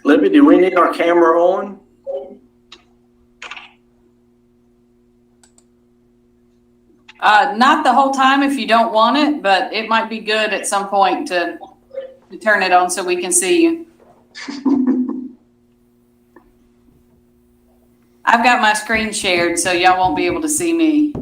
Libby, do we need our camera on? Not the whole time if you don't want it, but it might be good at some point to turn it on so we can see you. I've got my screen shared, so y'all won't be able to see me.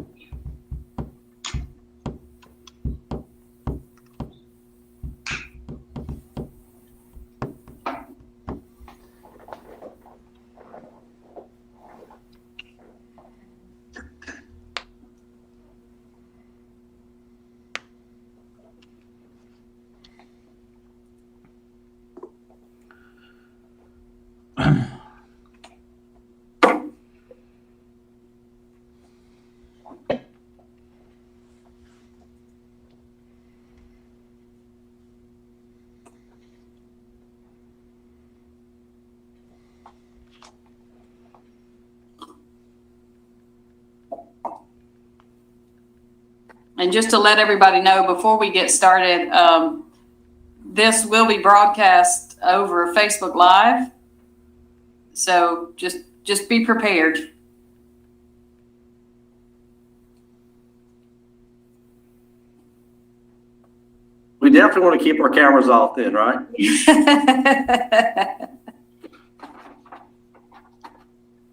And just to let everybody know before we get started, this will be broadcast over Facebook Live. So just be prepared. We definitely want to keep our cameras off then, right?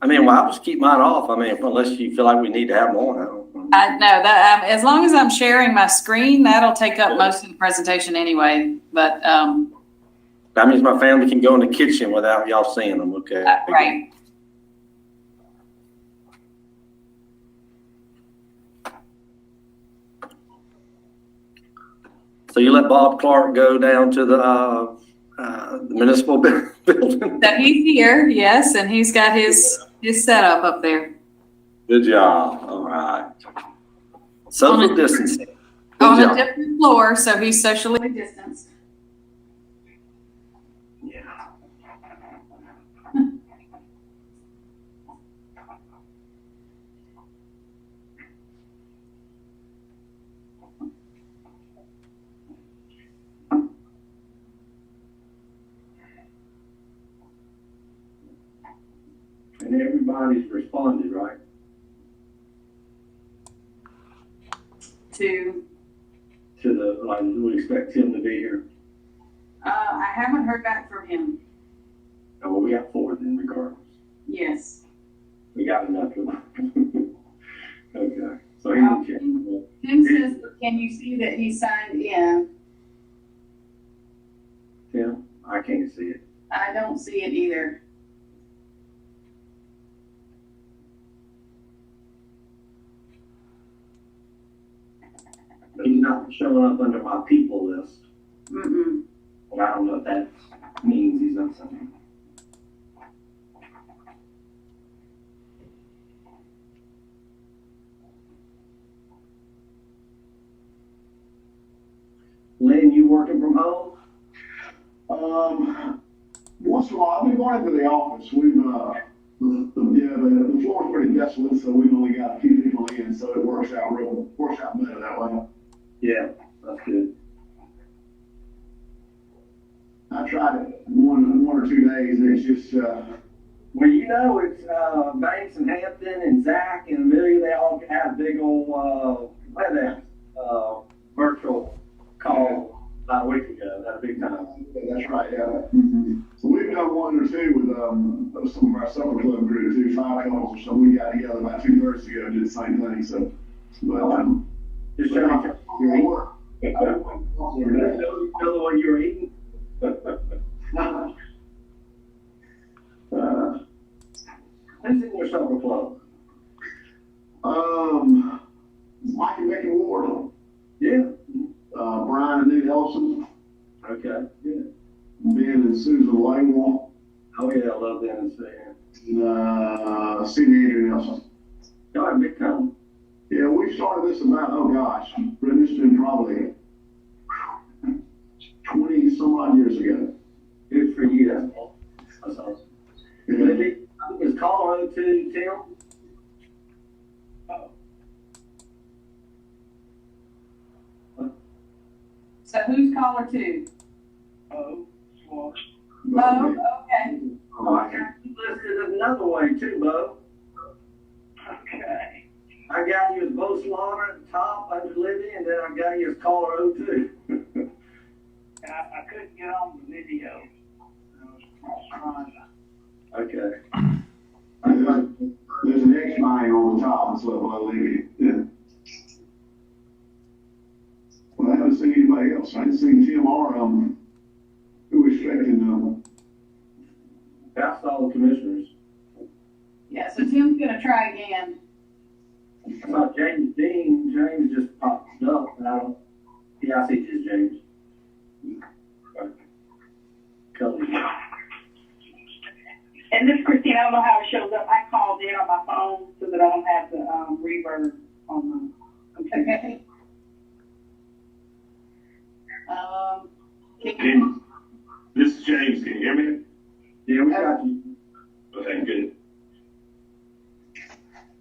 I mean, well, I'll just keep mine off. I mean, unless you feel like we need to have them on. I know that as long as I'm sharing my screen, that'll take up most of the presentation anyway. But that means my family can go in the kitchen without y'all seeing them. Okay. Right. So you let Bob Clark go down to the municipal building? So he's here, yes, and he's got his setup up there. Good job. All right. Social distancing. On a different floor, so he's socially distanced. Yeah. And everybody's responded, right? To the, like, we expect him to be here. I haven't heard back from him. Oh, well, we got 4 then, regardless. Yes. We got enough of them. Okay. So he can check. Tim says, can you see that he signed in? Tim, I can't see it. I don't see it either. He's not showing up under my people list. Mm-mm. But I don't know if that means he's not something. Lynn, you working from home? Once in a while, I've been going into the office. We've, the floor's pretty desolate, so we've only got a few people in, so it works out better that way. Yeah, that's good. I tried it one or 2 days, and it's just, Well, you know, it's Banks and Hampton and Zach and Amelia, they all have big old virtual call about a week ago. That's a big time. that's right, yeah. Mm-hmm. So we've done 1 or 2 with some of our supper club group too, 5 couples or so. We got together about 2 Thursdays ago and did the same thing. So, but Just trying to know what you were eating. Who's in your supper club? Mike and Becky Ward. Yeah. Brian and Nick Ellison. Okay. Yeah. Ben and Susan Langwell. Oh yeah, I love them and saying. Steve Andrew Nelson. Y'all have a big time. Yeah, we we started this about, oh gosh, Brent, this has been probably 20 some odd years ago. Good for you. That's awesome. Yeah. Is caller 02, Tim? So who's caller two? Oh, Bo, okay. Oh, I got you listed another way too, Bo. Okay. I got you as Bo Slaughter at the top under Libby, and then I got you as caller 02. I couldn't get on the video. I was trying to. Okay. There's an X buying on the top, that's what below Libby. Yeah. Well, I haven't seen anybody else. I haven't seen Tim or, who was expecting, That's all the commissioners. Yeah, so Tim's gonna try again. I saw James Dean. James just popped up. And I see just James. Kelly. And this, Christine, I don't know how it shows up. I called in on my phone so that I don't have the reverb on the computer. Okay. This is James. Can you hear me? Yeah, we got you. Okay, good.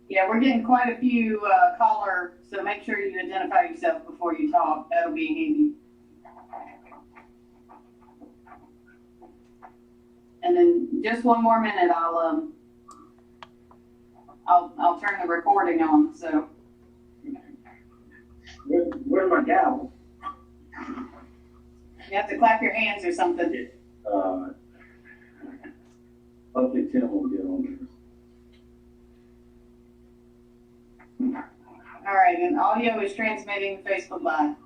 Yeah, we're getting quite a few caller, so make sure you identify yourself before you talk. That'll be handy. And then just one more minute, I'll turn the recording on. So Where's my gavel? you have to clap your hands or something. Hopefully Tim will get on All right, and audio is transmitting Facebook Live.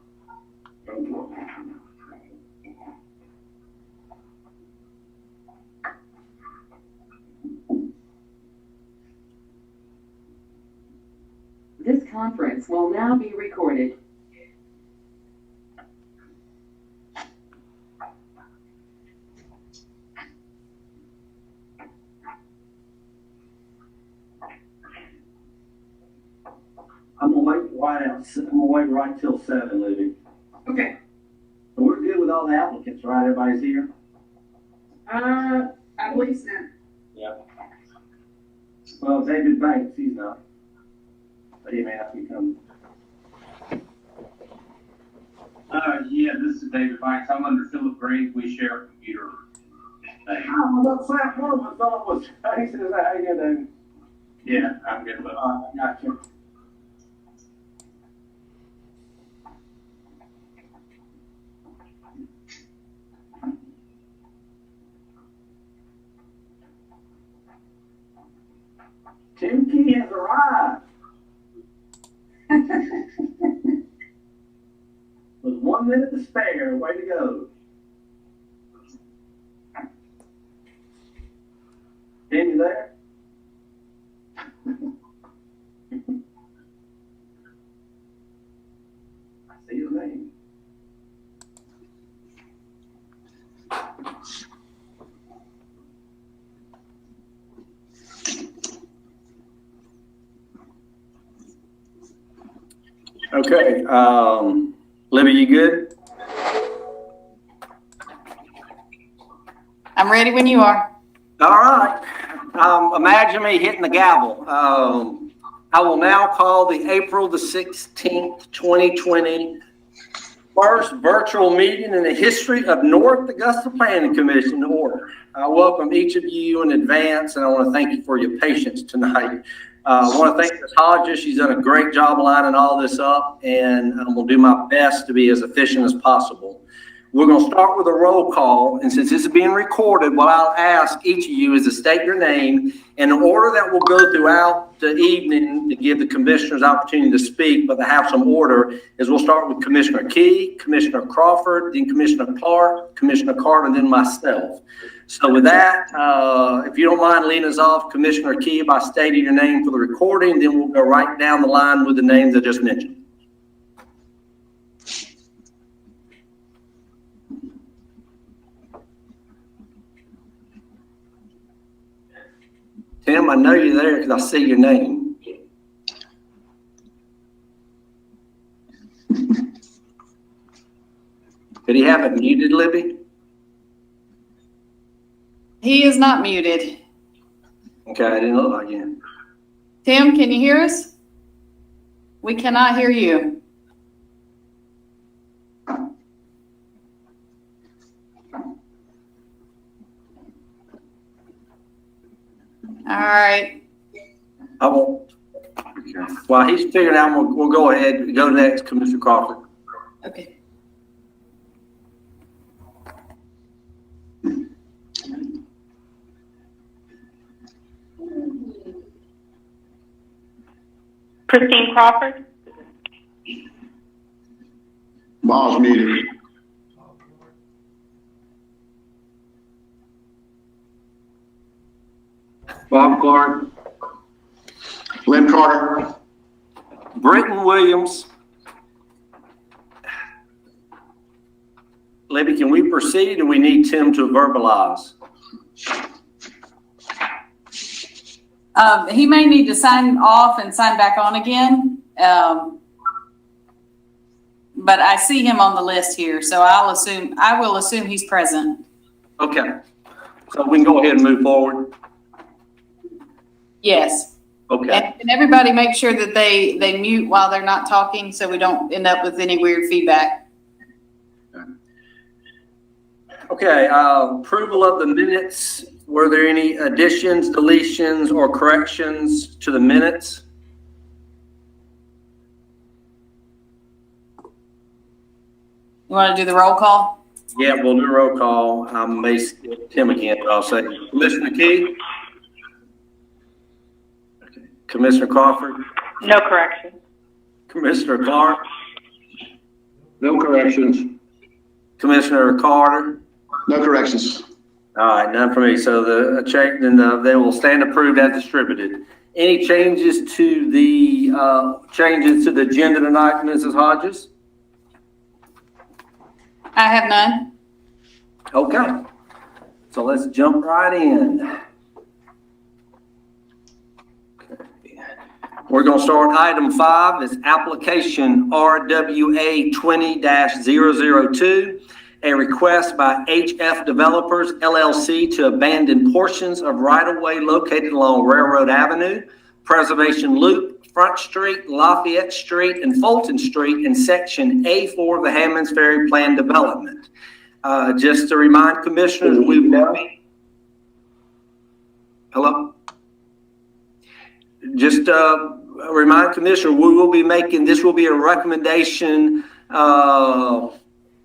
there. This conference will now be recorded. I'm gonna wait right till 7, Libby. Okay. So we're good with all the applicants, right? Everybody's here? I believe so. Yeah. Well, David Banks, he's not. But he may have to come. Yeah, this is David Banks. I'm under Philip Green. We share a computer. Oh, that's that one. I thought it was, he says, how you doing? Yeah, I'm good. But I got you. Tim Key has arrived. With 1 minute to spare, way to go. Tim, you there? I see his name. Okay, Libby, you good? I'm ready when you are. All right. Imagine me hitting the gavel. I will now call the April the 16th, 2020 first virtual meeting in the history of North Augusta Planning Commission to order. I welcome each of you in advance, and I want to thank you for your patience tonight. I want to thank Ms. Hodges. She's done a great job lining all this up, and I'm going to do my best to be as efficient as possible. We're going to start with a roll call, and since this is being recorded, what I'll ask each of you is to state your name in the order that will go throughout the evening to give the commissioners opportunity to speak, but to have some order is we'll start with Commissioner Key, Commissioner Crawford, then Commissioner Clark, Commissioner Carter, and then myself. So with that, if you don't mind leading us off, Commissioner Key, by stating your name for the recording, then we'll go right down the line with the names I just mentioned. Tim, I know you're there because I see your name. Did he have it muted, Libby? He is not muted. Okay, I didn't look like him. Tim, can you hear us? We cannot hear you. All right. I won't. While he's figuring out, we'll go ahead and go next, Commissioner Crawford. Okay. Christine Crawford? Ball's muted. Bob Clark. Lynn Carter. Britton Williams. Libby, can we proceed or we need Tim to verbalize? He may need to sign off and sign back on again. But I see him on the list here, so I will assume he's present. Okay. So we can go ahead and move forward. Yes. Okay. And everybody make sure that they mute while they're not talking so we don't end up with any weird feedback. Okay, approval of the minutes. Were there any additions, deletions, or corrections to the minutes? You want to do the roll call? Yeah, we'll do a roll call. I may skip Tim again, but I'll say Commissioner Key. Okay. Commissioner Crawford. No correction. Commissioner Clark. No corrections. Commissioner Carter. No corrections. All right, none for me. So the check, then they will stand approved as distributed. Any changes to the agenda tonight, Mrs. Hodges? I have none. Okay. So let's jump right in. Okay. We're going to start item 5 is application RWA 20-002. A request by HF Developers LLC to abandon portions of right-of-way located along Railroad Avenue, Preservation Loop, Front Street, Lafayette Street, and Fulton Street in Section A4 of the Hammonds Ferry Plan Development. Just to remind commissioners, we will be. Hello? Just remind commissioners, we will be making, this will be a recommendation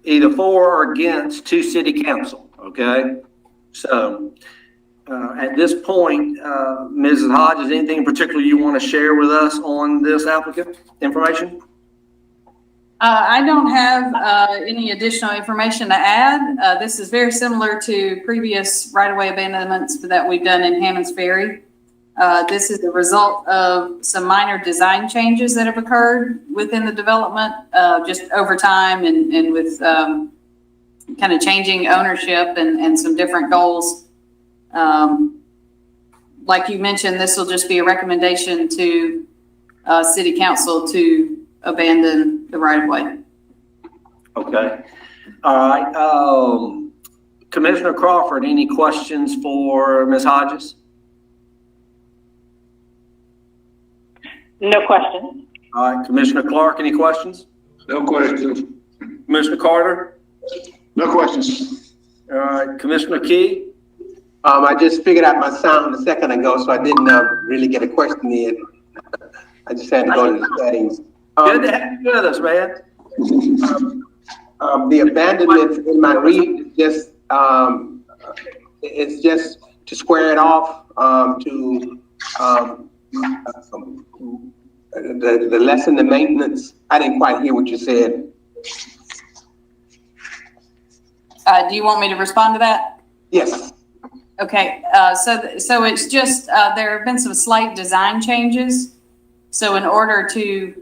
either for or against to city council, okay? So at this point, Mrs. Hodges, anything in particular you want to share with us on this applicant information? I don't have any additional information to add. This is very similar to previous right-of-way abandonments that we've done in Hammonds Ferry. This is the result of some minor design changes that have occurred within the development, just over time and with kind of changing ownership and some different goals. Like you mentioned, this will just be a recommendation to city council to abandon the right-of-way. Okay. All right. Commissioner Crawford, any questions for Ms. Hodges? No question. All right. Commissioner Clark, any questions? No questions. Commissioner Carter? No questions. All right. Commissioner Key? I just figured out my sound a second ago, so I didn't really get a question in. I just had to go to the settings. Good to have you with us, man. The abandonment in my read is just, it's just to square it off, the lessen the maintenance. I didn't quite hear what you said. Do you want me to respond to that? Yes. Okay, so it's just, there have been some slight design changes. So in order to,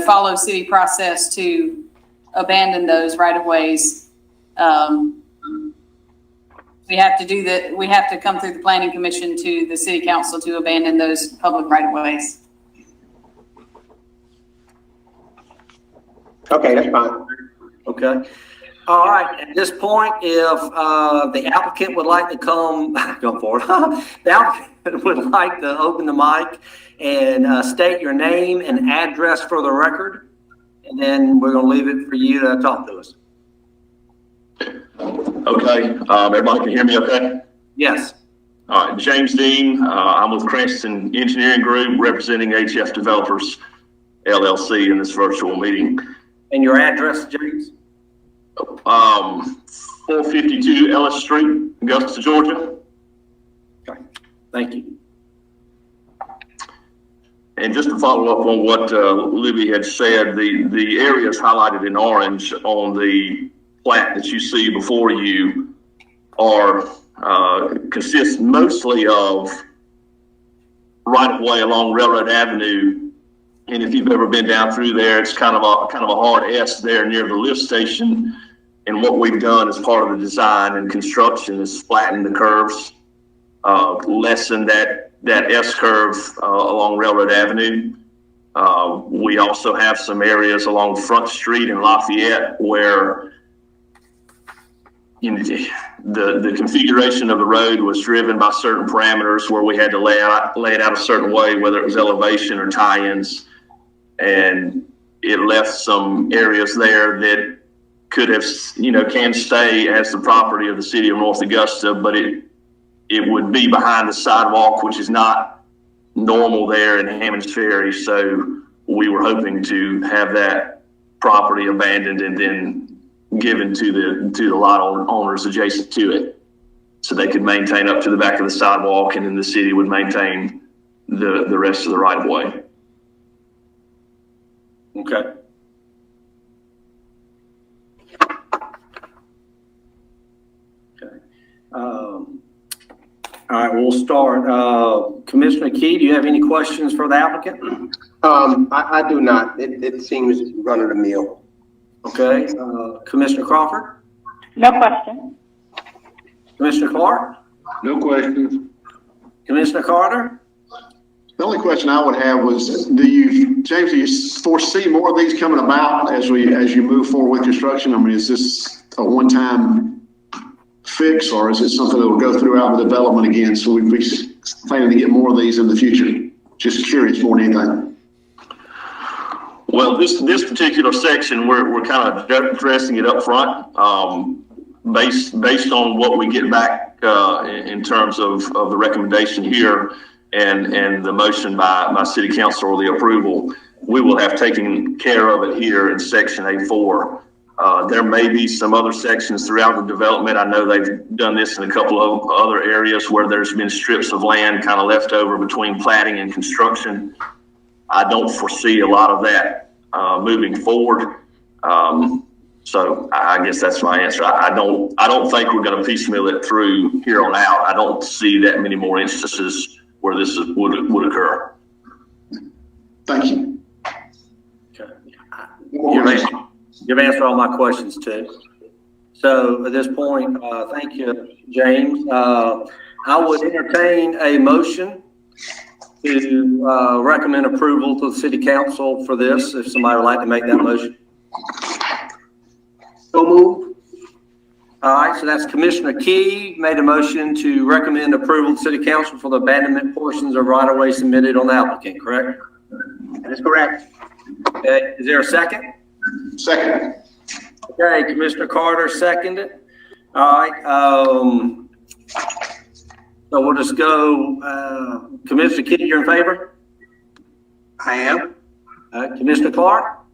follow city process to abandon those right-of-ways, we have to do that. We have to come through the planning commission to the city council to abandon those public right-of-ways. Okay, that's fine. Okay. All right, at this point, if the applicant would like to come, go for it. The applicant would like to open the mic and state your name and address for the record, and then we're going to leave it for you to talk to us. Okay, everybody can hear me okay? Yes. All right, James Dean, I'm with Cranston Engineering Group representing HF Developers LLC in this virtual meeting. And your address, James? 452 Ellis Street, Augusta, Georgia. Okay, thank you. And just to follow up on what Libby had said, the areas highlighted in orange on the plat that you see before you are consists mostly of right-of-way along Railroad Avenue. And if you've ever been down through there, it's kind of a hard S there near the lift station. And what we've done as part of the design and construction is flatten the curves, lessen that S curve along Railroad Avenue. We also have some areas along Front Street in Lafayette where the configuration of the road was driven by certain parameters where we had to lay it out a certain way, whether it was elevation or tie-ins. And it left some areas there that could have, can stay as the property of the city of North Augusta, but it would be behind the sidewalk, which is not normal there in Hammond's Ferry. So we were hoping to have that property abandoned and then given to the lot owners adjacent to it, so they could maintain up to the back of the sidewalk, and then the city would maintain the rest of the right of way. Okay. Okay. All right, we'll start. Commissioner Key, do you have any questions for the applicant? I do not. It seems run of the mill. Okay. Commissioner Crawford? No question. Commissioner Clark? No questions. Commissioner Carter? The only question I would have was, James, do you foresee more of these coming about as you move forward with construction? I mean, is this a one-time fix, or is it something that will go throughout the development again? So we'd be planning to get more of these in the future. Just curious more than anything. Well, this particular section, we're kind of addressing it up front, based on what we get back in terms of the recommendation here and the motion by City Council or the approval. We will have taken care of it here in Section A4. There may be some other sections throughout the development. I know they've done this in a couple of other areas where there's been strips of land kind of left over between platting and construction. I don't foresee a lot of that moving forward. So I guess that's my answer. I don't think we're going to piecemeal it through here on out. I don't see that many more instances where this would occur. Thank you. Okay. You've answered all my questions too. So at this point, thank you, James. I would entertain a motion to recommend approval to the City Council for this, if somebody would like to make that motion. So move. All right, so that's Commissioner Key made a motion to recommend approval to City Council for the abandonment portions of right-of-way submitted on the applicant, correct? That is correct. Okay, is there a second? Second. Okay, Commissioner Carter seconded. All right, so we'll just go, Commissioner Key, you're in favor? I am. Commissioner Clark?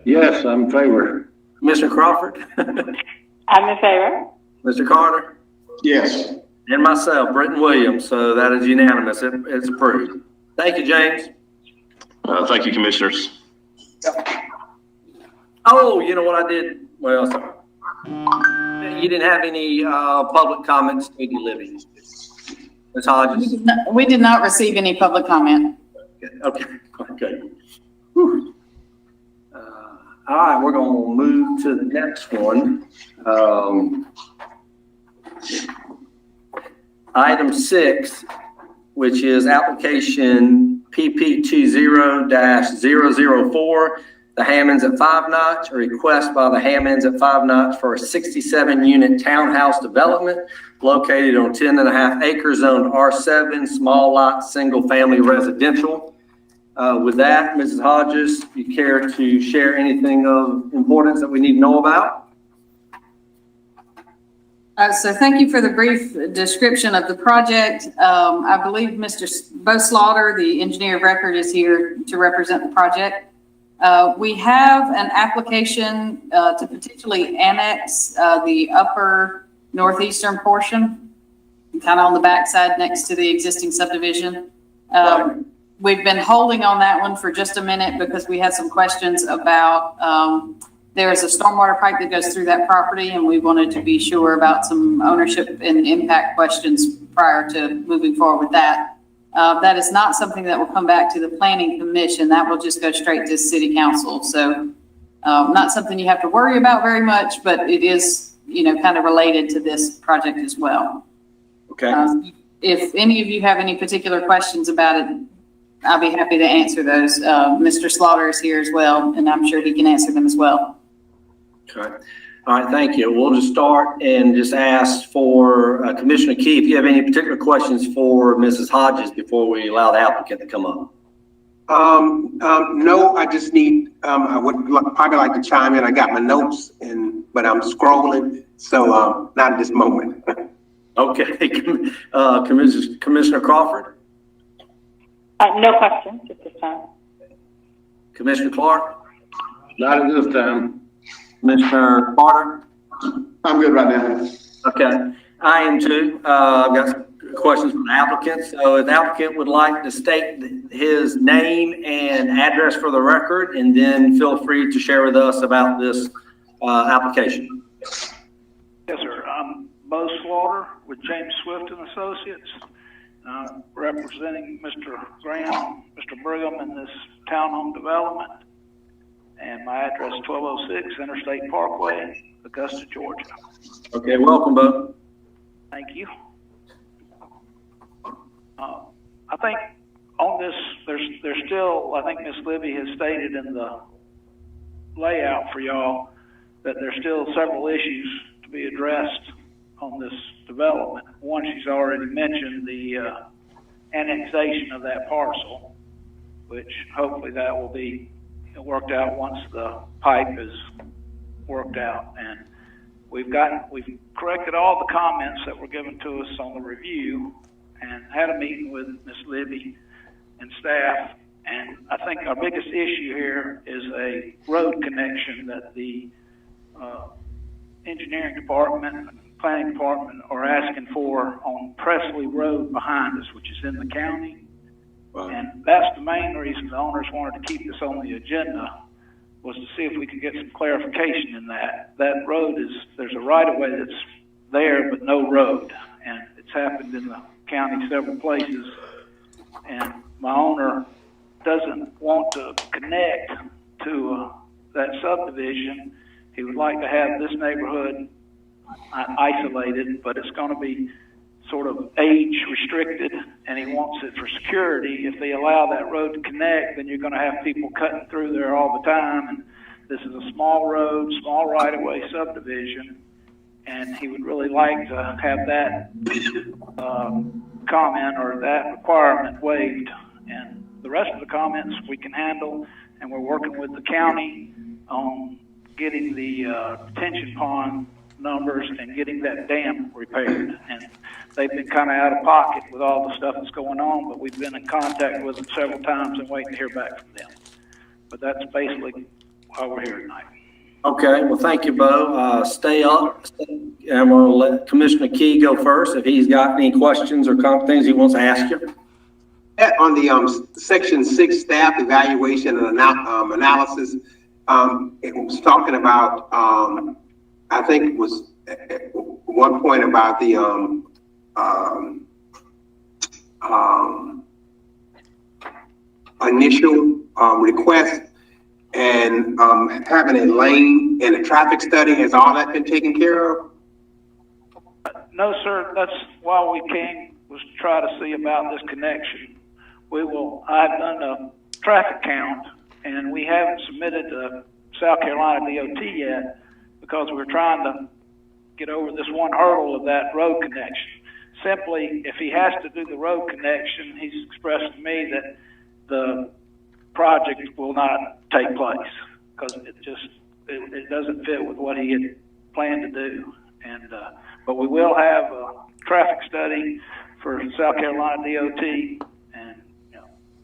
Yes, I'm in favor. Commissioner Crawford? I'm in favor. Mr. Carter? Yes. And myself, Britton Williams, so that is unanimous. It's approved. Thank you, James. Thank you, Commissioners. Oh, you know what I did? Well, sorry. You didn't have any public comments, did you, Libby? Ms. Hodges? We did not receive any public comment. Okay. Whew. All right, we're going to move to the next one. Item 6, which is application PP20-004, the Hammonds at 5 Notch, a request by the Hammonds at 5 Notch for a 67-unit townhouse development located on 10.5 acres, zoned R7, small lot, single-family residential. With that, Mrs. Hodges, you care to share anything of importance that we need to know about? So thank you for the brief description of the project. I believe Mr. Bo Slaughter, the engineer of record, is here to represent the project. We have an application to potentially annex the upper northeastern portion, kind of on the backside next to the existing subdivision. We've been holding on that one for just a minute because we had some questions about there's a stormwater pipe that goes through that property, and we wanted to be sure about some ownership and impact questions prior to moving forward with that. That is not something that will come back to the planning commission. That will just go straight to city council. So not something you have to worry about very much, but it is, kind of related to this project as well. Okay. If any of you have any particular questions about it, I'll be happy to answer those. Mr. Slaughter is here as well, and I'm sure he can answer them as well. Okay. All right, thank you. We'll just start and just ask for Commissioner Key, if you have any particular questions for Mrs. Hodges before we allow the applicant to come up. No, I just need, I would probably like to chime in. I got my notes but I'm scrolling, so not at this moment. Okay, Commissioner Crawford? No questions at this time. Commissioner Clark? Not at this time. Commissioner Carter? I'm good right now. Okay, I am too. I've got questions from the applicant. So if the applicant would like to state his name and address for the record, and then feel free to share with us about this application. Yes, sir. I'm Bo Slaughter with James Swift and Associates, representing Mr. Graham, Mr. Brigham in this townhome development. And my address is 1206 Interstate Parkway, Augusta, Georgia. Okay, welcome, Bo. Thank you. I think on this, there's still, I think Ms. Libby has stated in the layout for y'all that there's still several issues to be addressed on this development. One, she's already mentioned the annexation of that parcel, which hopefully that will be worked out once the pipe is worked out. And we've corrected all the comments that were given to us on the review and had a meeting with Ms. Libby and staff. And I think our biggest issue here is a road connection that the engineering department and planning department are asking for on Presley Road behind us, which is in the county. Wow. And that's the main reason the owners wanted to keep this on the agenda, was to see if we could get some clarification in that. That road there's a right-of-way that's there, but no road. And it's happened in the county several places. And my owner doesn't want to connect to that subdivision. He would like to have this neighborhood isolated, but it's going to be sort of age restricted, and he wants it for security. If they allow that road to connect, then you're going to have people cutting through there all the time. And this is a small road, small right-of-way subdivision, and he would really like to have that comment or that requirement waived. And the rest of the comments we can handle, and we're working with the county on getting the detention pond numbers and getting that dam repaired. And they've been kind of out of pocket with all the stuff that's going on, but we've been in contact with them several times and waiting to hear back from them. But that's basically why we're here tonight. Okay, well, thank you, Bo. Stay up, and we'll let Commissioner Key go first if he's got any questions or things he wants to ask you. On the section 6 staff evaluation and analysis, it was talking about, I think it was at one point about the initial request and having a lane and a traffic study. Has all that been taken care of? No, sir. That's why we came, was to try to see about this connection. I've done a traffic count and we haven't submitted to South Carolina DOT yet because we're trying to get over this one hurdle of that road connection. Simply, if he has to do the road connection, he's expressed to me that the project will not take place because it doesn't fit with what he had planned to do. And but we will have a traffic study for South Carolina DOT, and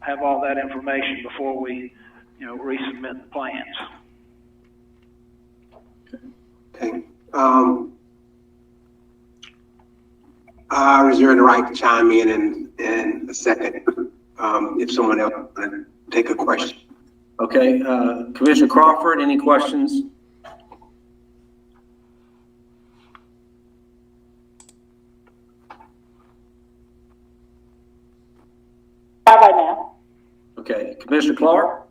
have all that information before we resubmit the plans. Okay. I reserve the right to chime in a second if someone else want to take a question. Okay, Commissioner Crawford, any questions? Not right now. Okay, Commissioner Clark?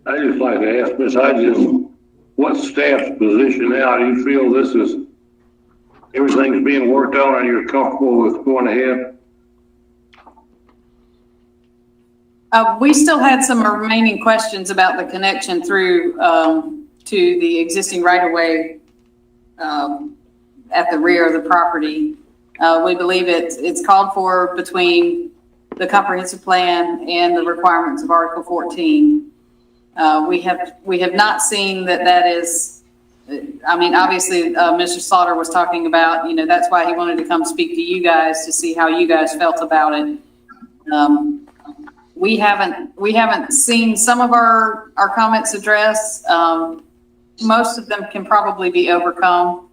I just like to ask Ms. Hodges, what's staff's position now? Do you feel this is, everything's being worked on and you're comfortable with going ahead? We still had some remaining questions about the connection through to the existing right-of-way at the rear of the property. We believe it's called for between the comprehensive plan and the requirements of Article 14. We have not seen that is. I mean, obviously, Mr. Slaughter was talking about, that's why he wanted to come speak to you guys to see how you guys felt about it. We haven't seen some of our comments addressed. Most of them can probably be overcome.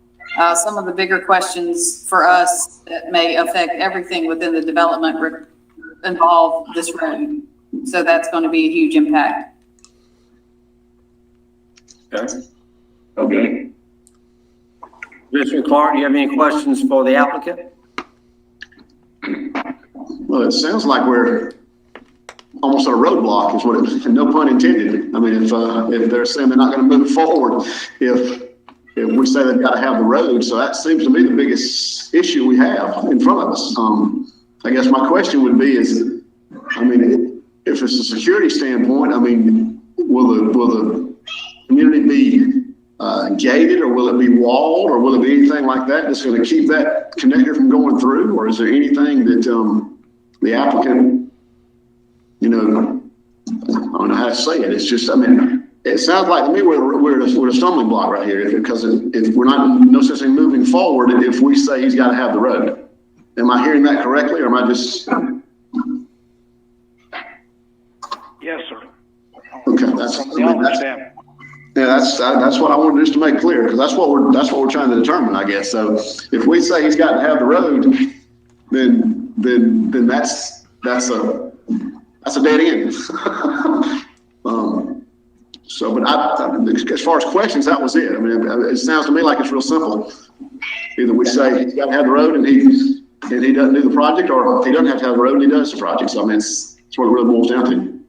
Some of the bigger questions for us that may affect everything within the development involve this road. So that's going to be a huge impact. Okay. Okay. Commissioner Clark, do you have any questions for the applicant? Well, it sounds like we're almost at a roadblock, is what it, no pun intended. I mean, if they're saying they're not going to move forward, if we say they've got to have the road, so that seems to be the biggest issue we have in front of us. I guess my question would be is, I mean, if it's a security standpoint, I mean, will the community be gated, or will it be walled, or will it be anything like that that's going to keep that connector from going through? Or is there anything that the applicant, I don't know how to say it. It's just, I mean, it sounds like to me we're a stumbling block right here, because if we're not no sense in moving forward if we say he's got to have the road. Am I hearing that correctly, or am I just? Yes, sir. Okay, that's what I wanted just to make clear, because that's what we're trying to determine, I guess. So if we say he's got to have the road, then that's a dead end. But as far as questions, that was it. I mean, it sounds to me like it's real simple. Either we say he's got to have the road and he doesn't do the project, or he doesn't have to have the road and he does the project. So I mean, it's what it really boils down to.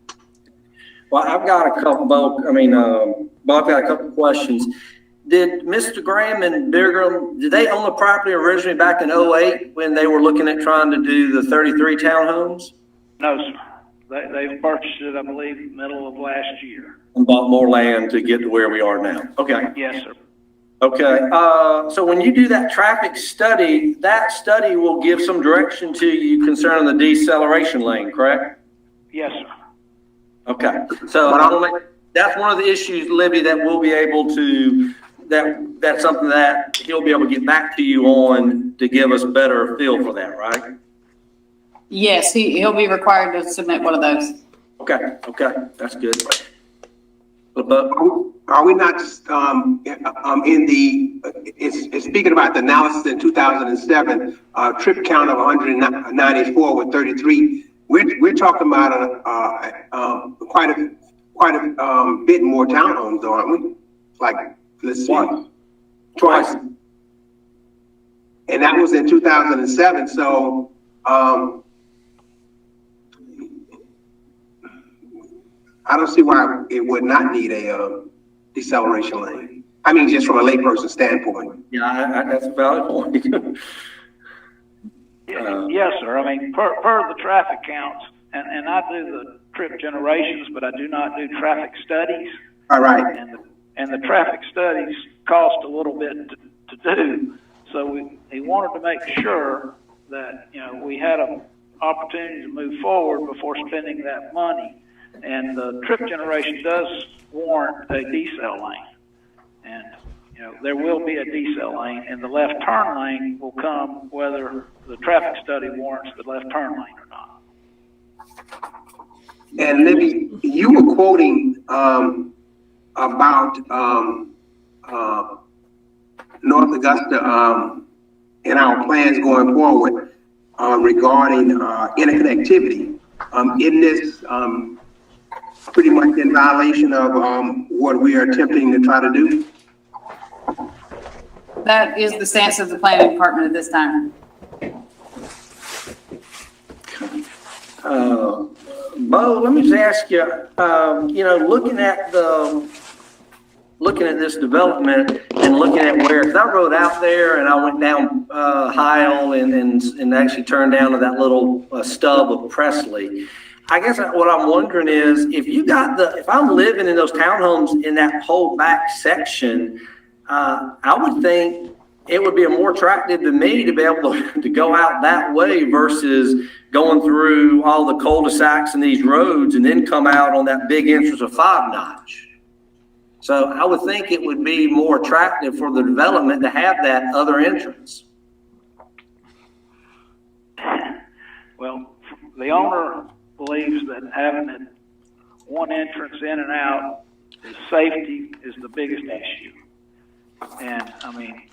Well, I've got a couple, Bob, I've got a couple questions. Did Mr. Graham and Birgram, did they own the property originally back in 2008 when they were looking at trying to do the 33 townhomes? No, sir. They've purchased it, I believe, middle of last year. And bought more land to get to where we are now. Okay. Yes, sir. Okay. So when you do that traffic study, that study will give some direction to you concerning the deceleration lane, correct? Yes, sir. Okay. So that's one of the issues, Libby, that we'll be able to, that's something that he'll be able to get back to you on to give us a better feel for that, right? Yes, he'll be required to submit one of those. Okay. That's good. Are we not it's speaking about the analysis in 2007, trip count of 194 with 33. We're talking about quite a bit more townhomes, though, aren't we? Like, let's see, twice. And that was in 2007. So I don't see why it would not need a deceleration lane. I mean, just from a layperson standpoint. Yeah, that's a valid point. Yes, sir. I mean, per the traffic counts, and I do the trip generations, but I do not do traffic studies. All right. And the traffic studies cost a little bit to do. So he wanted to make sure that, we had an opportunity to move forward before spending that money. And the trip generation does warrant a decel lane. And, there will be a decel lane, and the left turn lane will come whether the traffic study warrants the left turn lane or not. And Libby, you were quoting about North Augusta in our plans going forward regarding interconnectivity. Isn't this pretty much in violation of what we are attempting to try to do? That is the stance of the planning department at this time. Bo, let me just ask you, looking at this development and looking at where, because I rode out there and I went down Heil and actually turned down to that little stub of Presley. I guess what I'm wondering is if I'm living in those townhomes in that whole back section, I would think it would be more attractive to me to be able to go out that way versus going through all the cul-de-sacs and these roads and then come out on that big entrance of 5 Notch. So I would think it would be more attractive for the development to have that other entrance. Well, the owner believes that having it one entrance in and out is safety is the biggest issue. And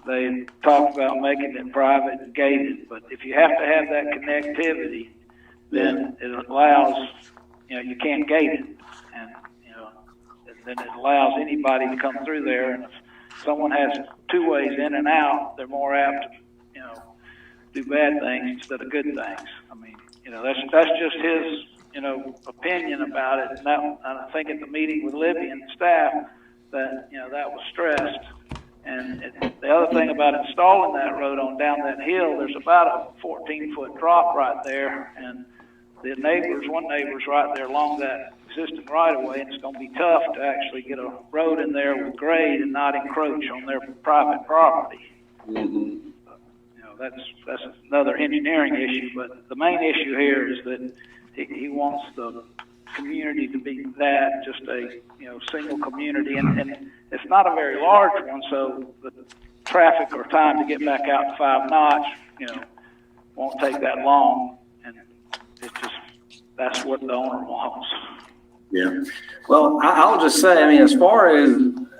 they talked about making it private and gated, but if you have to have that connectivity, then it allows, you can't gate it. And, then it allows anybody to come through there. And if someone has 2 ways in and out, they're more apt to, do bad things instead of good things. That's just his, opinion about it. And I think at the meeting with Libby and the staff that, that was stressed. And the other thing about installing that road on down that hill, there's about a 14-foot drop right there, and one neighbor's right there along that existing right-of-way, and it's going to be tough to actually get a road in there with grade and not encroach on their private property. Mm-hmm. That's another engineering issue, but the main issue here is that he wants the community to be just a single community, and it's not a very large one, so the traffic or time to get back out to 5 Notch won't take that long, and that's what the owner wants. Yeah. Well, I'll just say, as far as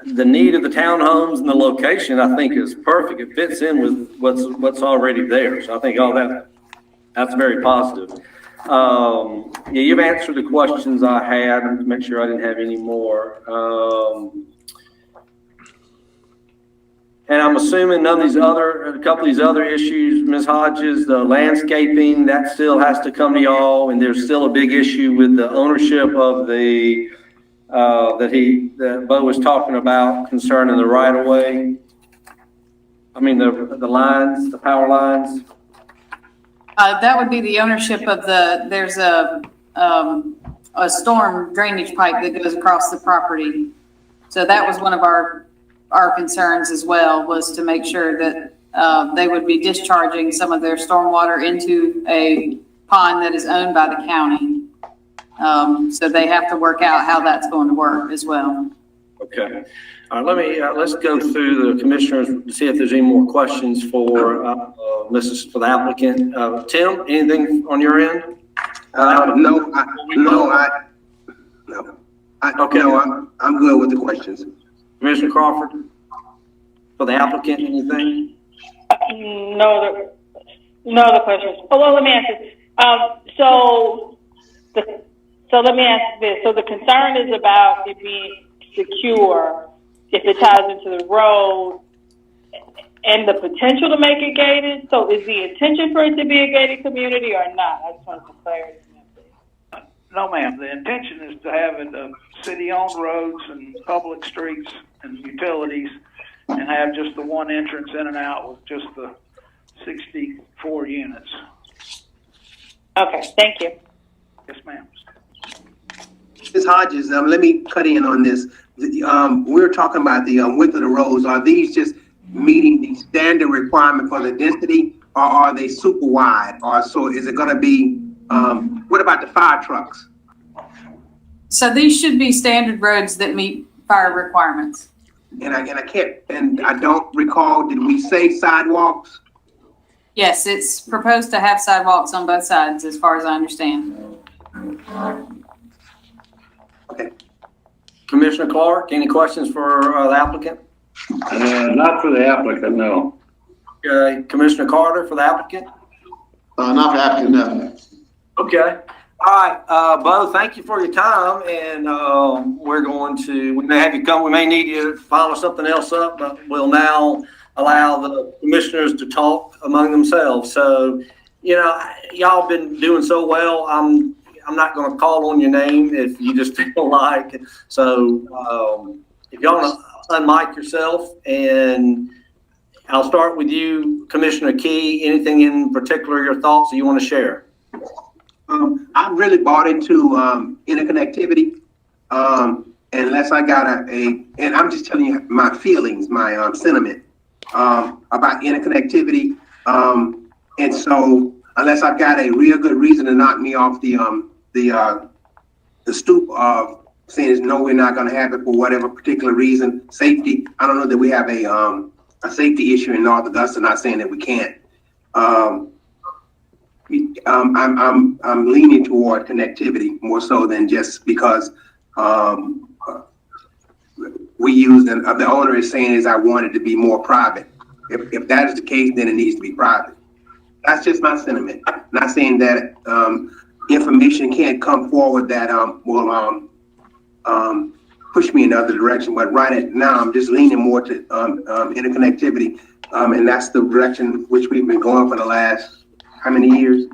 the need of the townhomes and the location, I think is perfect. It fits in with what's already there, so I think all that's very positive. You've answered the questions I had. I'm to make sure I didn't have any more. And I'm assuming a couple of these other issues, Ms. Hodges, the landscaping, that still has to come to y'all, and there's still a big issue with the ownership of the that Bo was talking about concerning the right of way. The lines, the power lines. That would be the ownership of there's a storm drainage pipe that goes across the property. So that was one of our concerns as well, was to make sure that they would be discharging some of their stormwater into a pond that is owned by the county. So they have to work out how that's going to work as well. Okay. All right, let's go through the commissioners to see if there's any more questions for the applicant. Tim, anything on your end? No. Okay. No, I'm good with the questions. Commissioner Crawford, for the applicant, anything? No other questions. Oh, well, let me ask this. So let me ask this. So the concern is about it being secure if it ties into the road and the potential to make it gated. So is the intention for it to be a gated community or not? I just wanted some clarity. No, ma'am. The intention is to have it city-owned roads and public streets and utilities, and have just the one entrance in and out with just the 64 units. Okay, thank you. Yes, ma'am. Ms. Hodges, let me cut in on this. We're talking about the width of the roads. Are these just meeting the standard requirement for the density, or are they super wide? Or so is it going to be? What about the fire trucks? So these should be standard roads that meet fire requirements. And I can't, and I don't recall. Did we say sidewalks? Yes, it's proposed to have sidewalks on both sides, as far as I understand. Okay. Commissioner Clark, any questions for the applicant? Not for the applicant, no. Okay, Commissioner Carter for the applicant? Not for the applicant, no. Okay. All right, Bo, thank you for your time, and we may have you come, we may need you to follow something else up, but we'll now allow the commissioners to talk among themselves. So, y'all been doing so well. I'm not going to call on your name if you just feel like. So, if y'all want to unmic yourself, and I'll start with you, Commissioner Key. Anything in particular, your thoughts that you want to share? I really bought into interconnectivity, unless I got and I'm just telling you my feelings, my sentiment about interconnectivity. And so unless I've got a real good reason to knock me off the stoop of saying no, we're not going to have it for whatever particular reason, safety. I don't know that we have a safety issue in North Augusta. Not saying that we can't. I'm leaning toward connectivity more so than just because we use and the owner is saying is I want it to be more private. If that is the case, then it needs to be private. That's just my sentiment. Not saying that information can't come forward that will push me in the other direction, but right now I'm just leaning more to interconnectivity, and that's the direction which we've been going for the last how many years?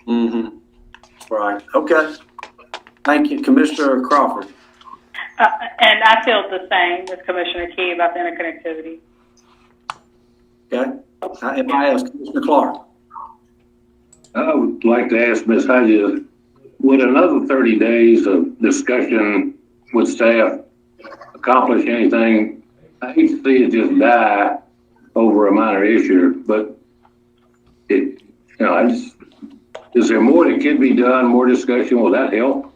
Mm-hmm. Right. Okay. Thank you, Commissioner Crawford. And I feel the same as Commissioner Key about the interconnectivity. Okay. Anybody else? Commissioner Clark. I would like to ask Ms. Hodges, would another 30 days of discussion with staff accomplish anything? I hate to see it just die over a minor issue, but is there more that can be done, more discussion? Will that help?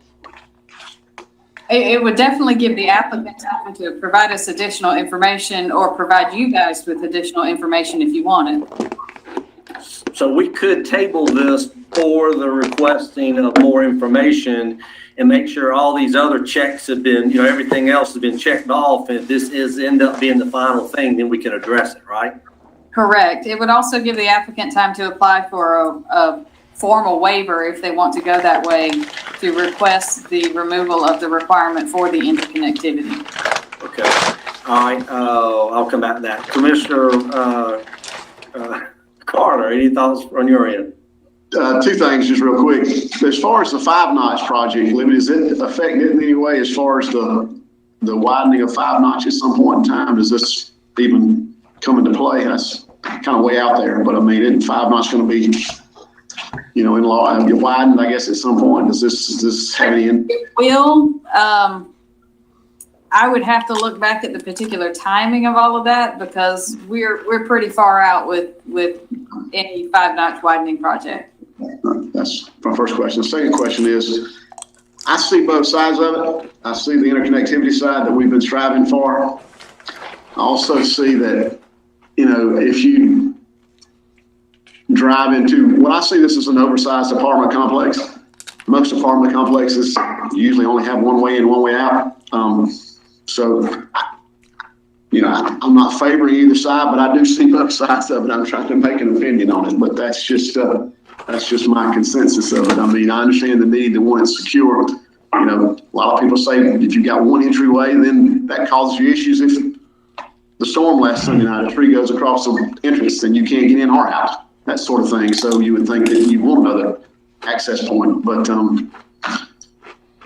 It would definitely give the applicant time to provide us additional information or provide you guys with additional information if you want it. So we could table this for the requesting of more information and make sure all these other checks have been, everything else has been checked off. And if this end up being the final thing, then we can address it, right? Correct. It would also give the applicant time to apply for a formal waiver if they want to go that way to request the removal of the requirement for the interconnectivity. Okay. All right. I'll come back to that. Commissioner Carter, any thoughts on your end? Two things just real quick. As far as the 5-notch project, is it affected in any way as far as the widening of 5 notches at some point in time? Does this even come into play? That's kind of way out there, but I mean, isn't 5 notch going to be, in law, widened, I guess, at some point? Does this have any? It will. I would have to look back at the particular timing of all of that because we're pretty far out with any 5-notch widening project. That's my first question. The second question is, I see both sides of it. I see the interconnectivity side that we've been striving for. I also see that, if you drive into, I see this as an oversized apartment complex. Most apartment complexes usually only have one way in, one way out. I'm not favoring either side, but I do see both sides of it. I'm trying to make an opinion on it, but that's just my consensus of it. I mean, I understand the need to want it secure. A lot of people say if you got one entryway, then that causes you issues. If the storm last Sunday night, a tree goes across the entrance, then you can't get in or out, that sort of thing. So you would think that you want another access point, but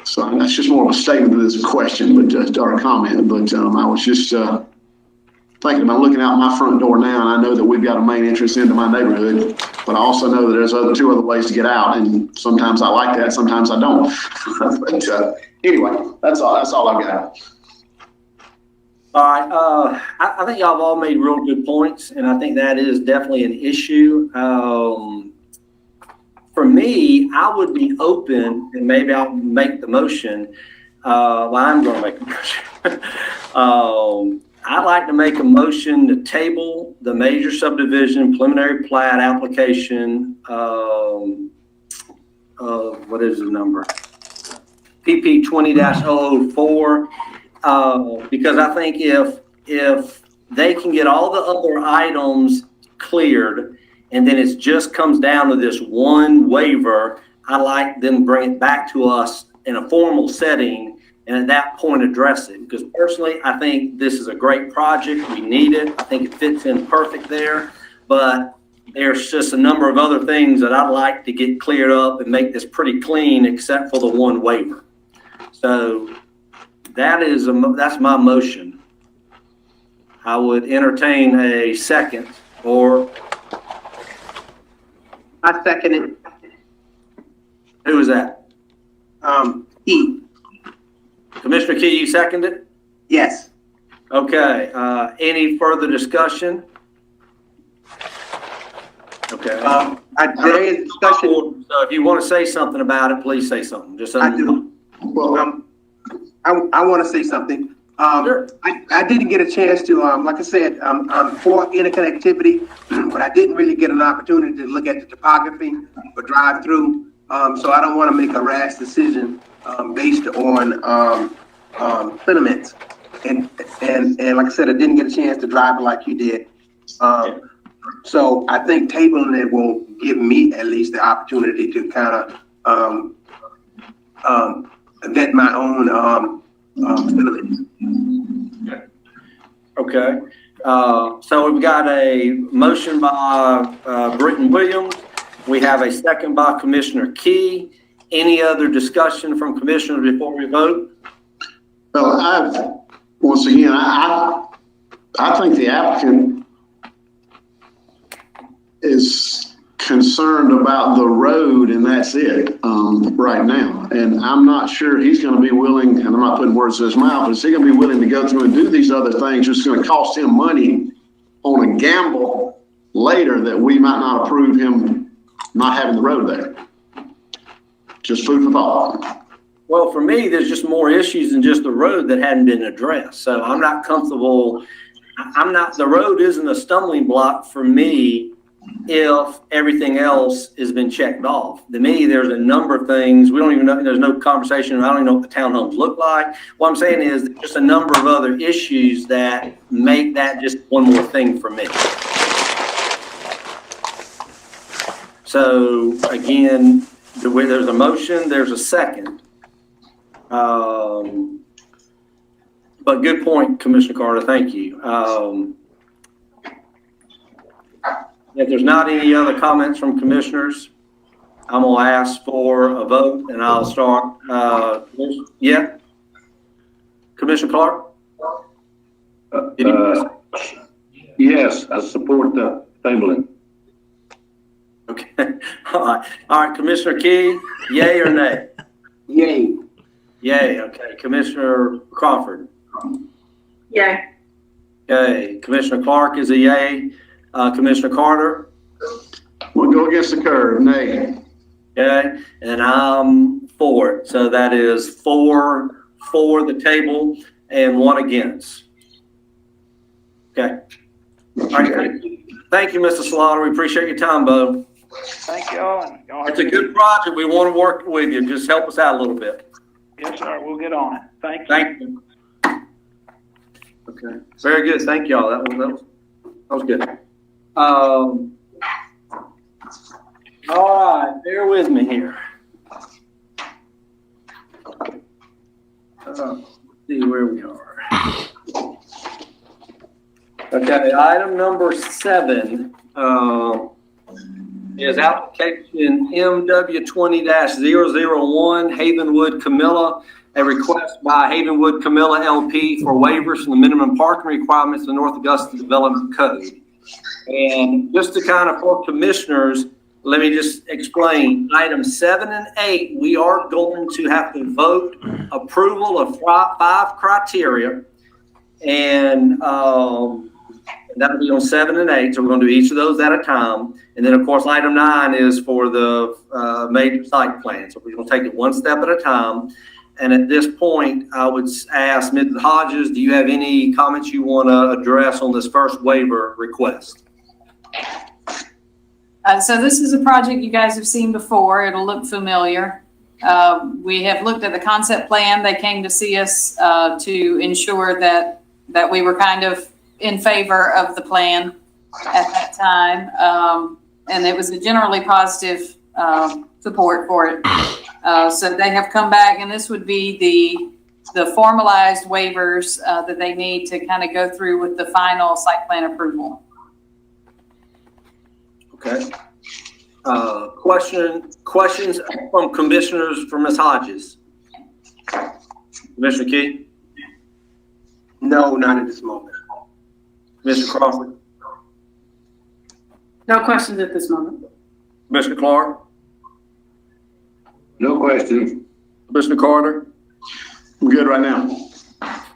so that's just more of a statement than it's a question, but just or a comment. But I was just thinking about looking out my front door now, and I know that we've got a main entrance into my neighborhood, but I also know that there's two other ways to get out, and sometimes I like that, sometimes I don't. But Anyway, that's all I got. All right, I think y'all have all made real good points, and I think that is definitely an issue. For me, I would be open, and maybe I'll make the motion. Well, I'm going to make a motion. I'd like to make a motion to table the major subdivision preliminary plat application. What is the number? PP 20-004. Because I think if they can get all the other items cleared, and then it just comes down to this one waiver, I like them to bring it back to us in a formal setting, and at that point address it. Because personally, I think this is a great project. We need it. I think it fits in perfect there. But there's just a number of other things that I'd like to get cleared up and make this pretty clean, except for the one waiver. So that's my motion. I would entertain a second, or I second it. who is that? E. Commissioner Key, you seconded? Yes. Okay, any further discussion? Okay. There is discussion. So if you want to say something about it, please say something. Just so I do. Well, I want to say something. Sure. I didn't get a chance to, like I said, I'm for interconnectivity, but I didn't really get an opportunity to look at the topography or drive through. So I don't want to make a rash decision based on sentiments. And like I said, I didn't get a chance to drive it like you did. So I think tabling it will give me at least the opportunity to kind of vet my own sentiments. Okay. So we've got a motion by Britton Williams. We have a second by Commissioner Key. Any other discussion from commissioners before we vote? Well, once again, I think the applicant is concerned about the road, and that's it right now. And I'm not sure he's going to be willing, and I'm not putting words in his mouth, but is he going to be willing to go through and do these other things, which is going to cost him money on a gamble later that we might not approve him not having the road there? Just food for thought. Well, for me, there's just more issues than just the road that hadn't been addressed. So I'm not comfortable. The road isn't a stumbling block for me if everything else has been checked off. To me, there's a number of things. We don't even know, there's no conversation. I don't even know what the townhomes look like. What I'm saying is just a number of other issues that make that just one more thing for me. So again, there's a motion, there's a second. But good point, Commissioner Carter. Thank you. If there's not any other comments from commissioners, I'm going to ask for a vote, and I'll start. Yeah. Commissioner Clark? Yes, I support the tabling. Okay. All right. Commissioner Key, yay or nay? Yay. Yay. Okay. Commissioner Crawford? Yay. Okay. Commissioner Clark is a yay. Commissioner Carter? We'll go against the curve, nay. Okay. And I'm for it. So that is 4 for the table and 1 against. Okay. All right. Thank you, Mr. Slaughter. We appreciate your time, Bo. Thank y'all. And y'all It's a good project. We want to work with you. Just help us out a little bit. Yes, sir. We'll get on it. Thank you. Thank you. Okay. Very good. Thank y'all. That was good. All right. Bear with me here. Let's see where we are. Okay. Item number 7. Is application MW 20-001 Havenwood Camilla, a request by Havenwood Camilla LP for waivers from the minimum parking requirements of the North Augusta Development Code. And just to kind of, for commissioners, let me just explain. Items 7 and 8, we are going to have to vote approval of five criteria, and that'll be on 7 and 8. So we're going to do each of those at a time. And then, of course, item 9 is for the major site plan. So we're going to take it one step at a time. And at this point, I would ask Mrs. Hodges, do you have any comments you want to address on this first waiver request? So this is a project you guys have seen before. It'll look familiar. We have looked at the concept plan. They came to see us to ensure that we were kind of in favor of the plan at that time. And it was a generally positive support for it. So they have come back, and this would be the formalized waivers that they need to kind of go through with the final site plan approval. Okay. Questions from commissioners for Ms. Hodges? Commissioner Key? No, not at this moment. Mr. Crawford? No questions at this moment. Commissioner Clark? No questions. Commissioner Carter? I'm good right now.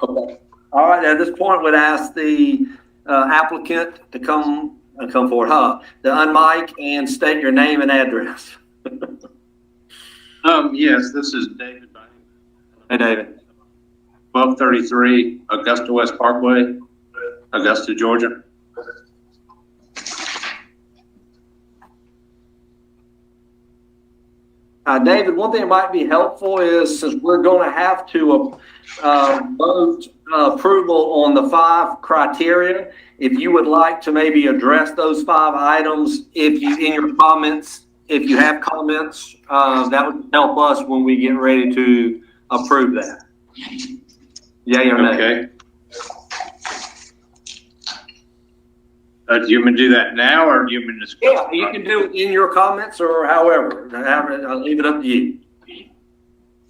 Okay. All right. At this point, we'd ask the applicant to come forward, to unmic and state your name and address. Yes, this is David. Hey, David. 1233 Augusta West Parkway, Augusta, Georgia. David, one thing that might be helpful is, since we're going to have to vote approval on the 5 criteria, if you would like to maybe address those 5 items, in your comments, if you have comments, that would help us when we get ready to approve that. Yay or nay? Okay. Do you want me to do that now, or do you want me to discuss? Yeah, you can do it in your comments or however. I'll leave it up to you.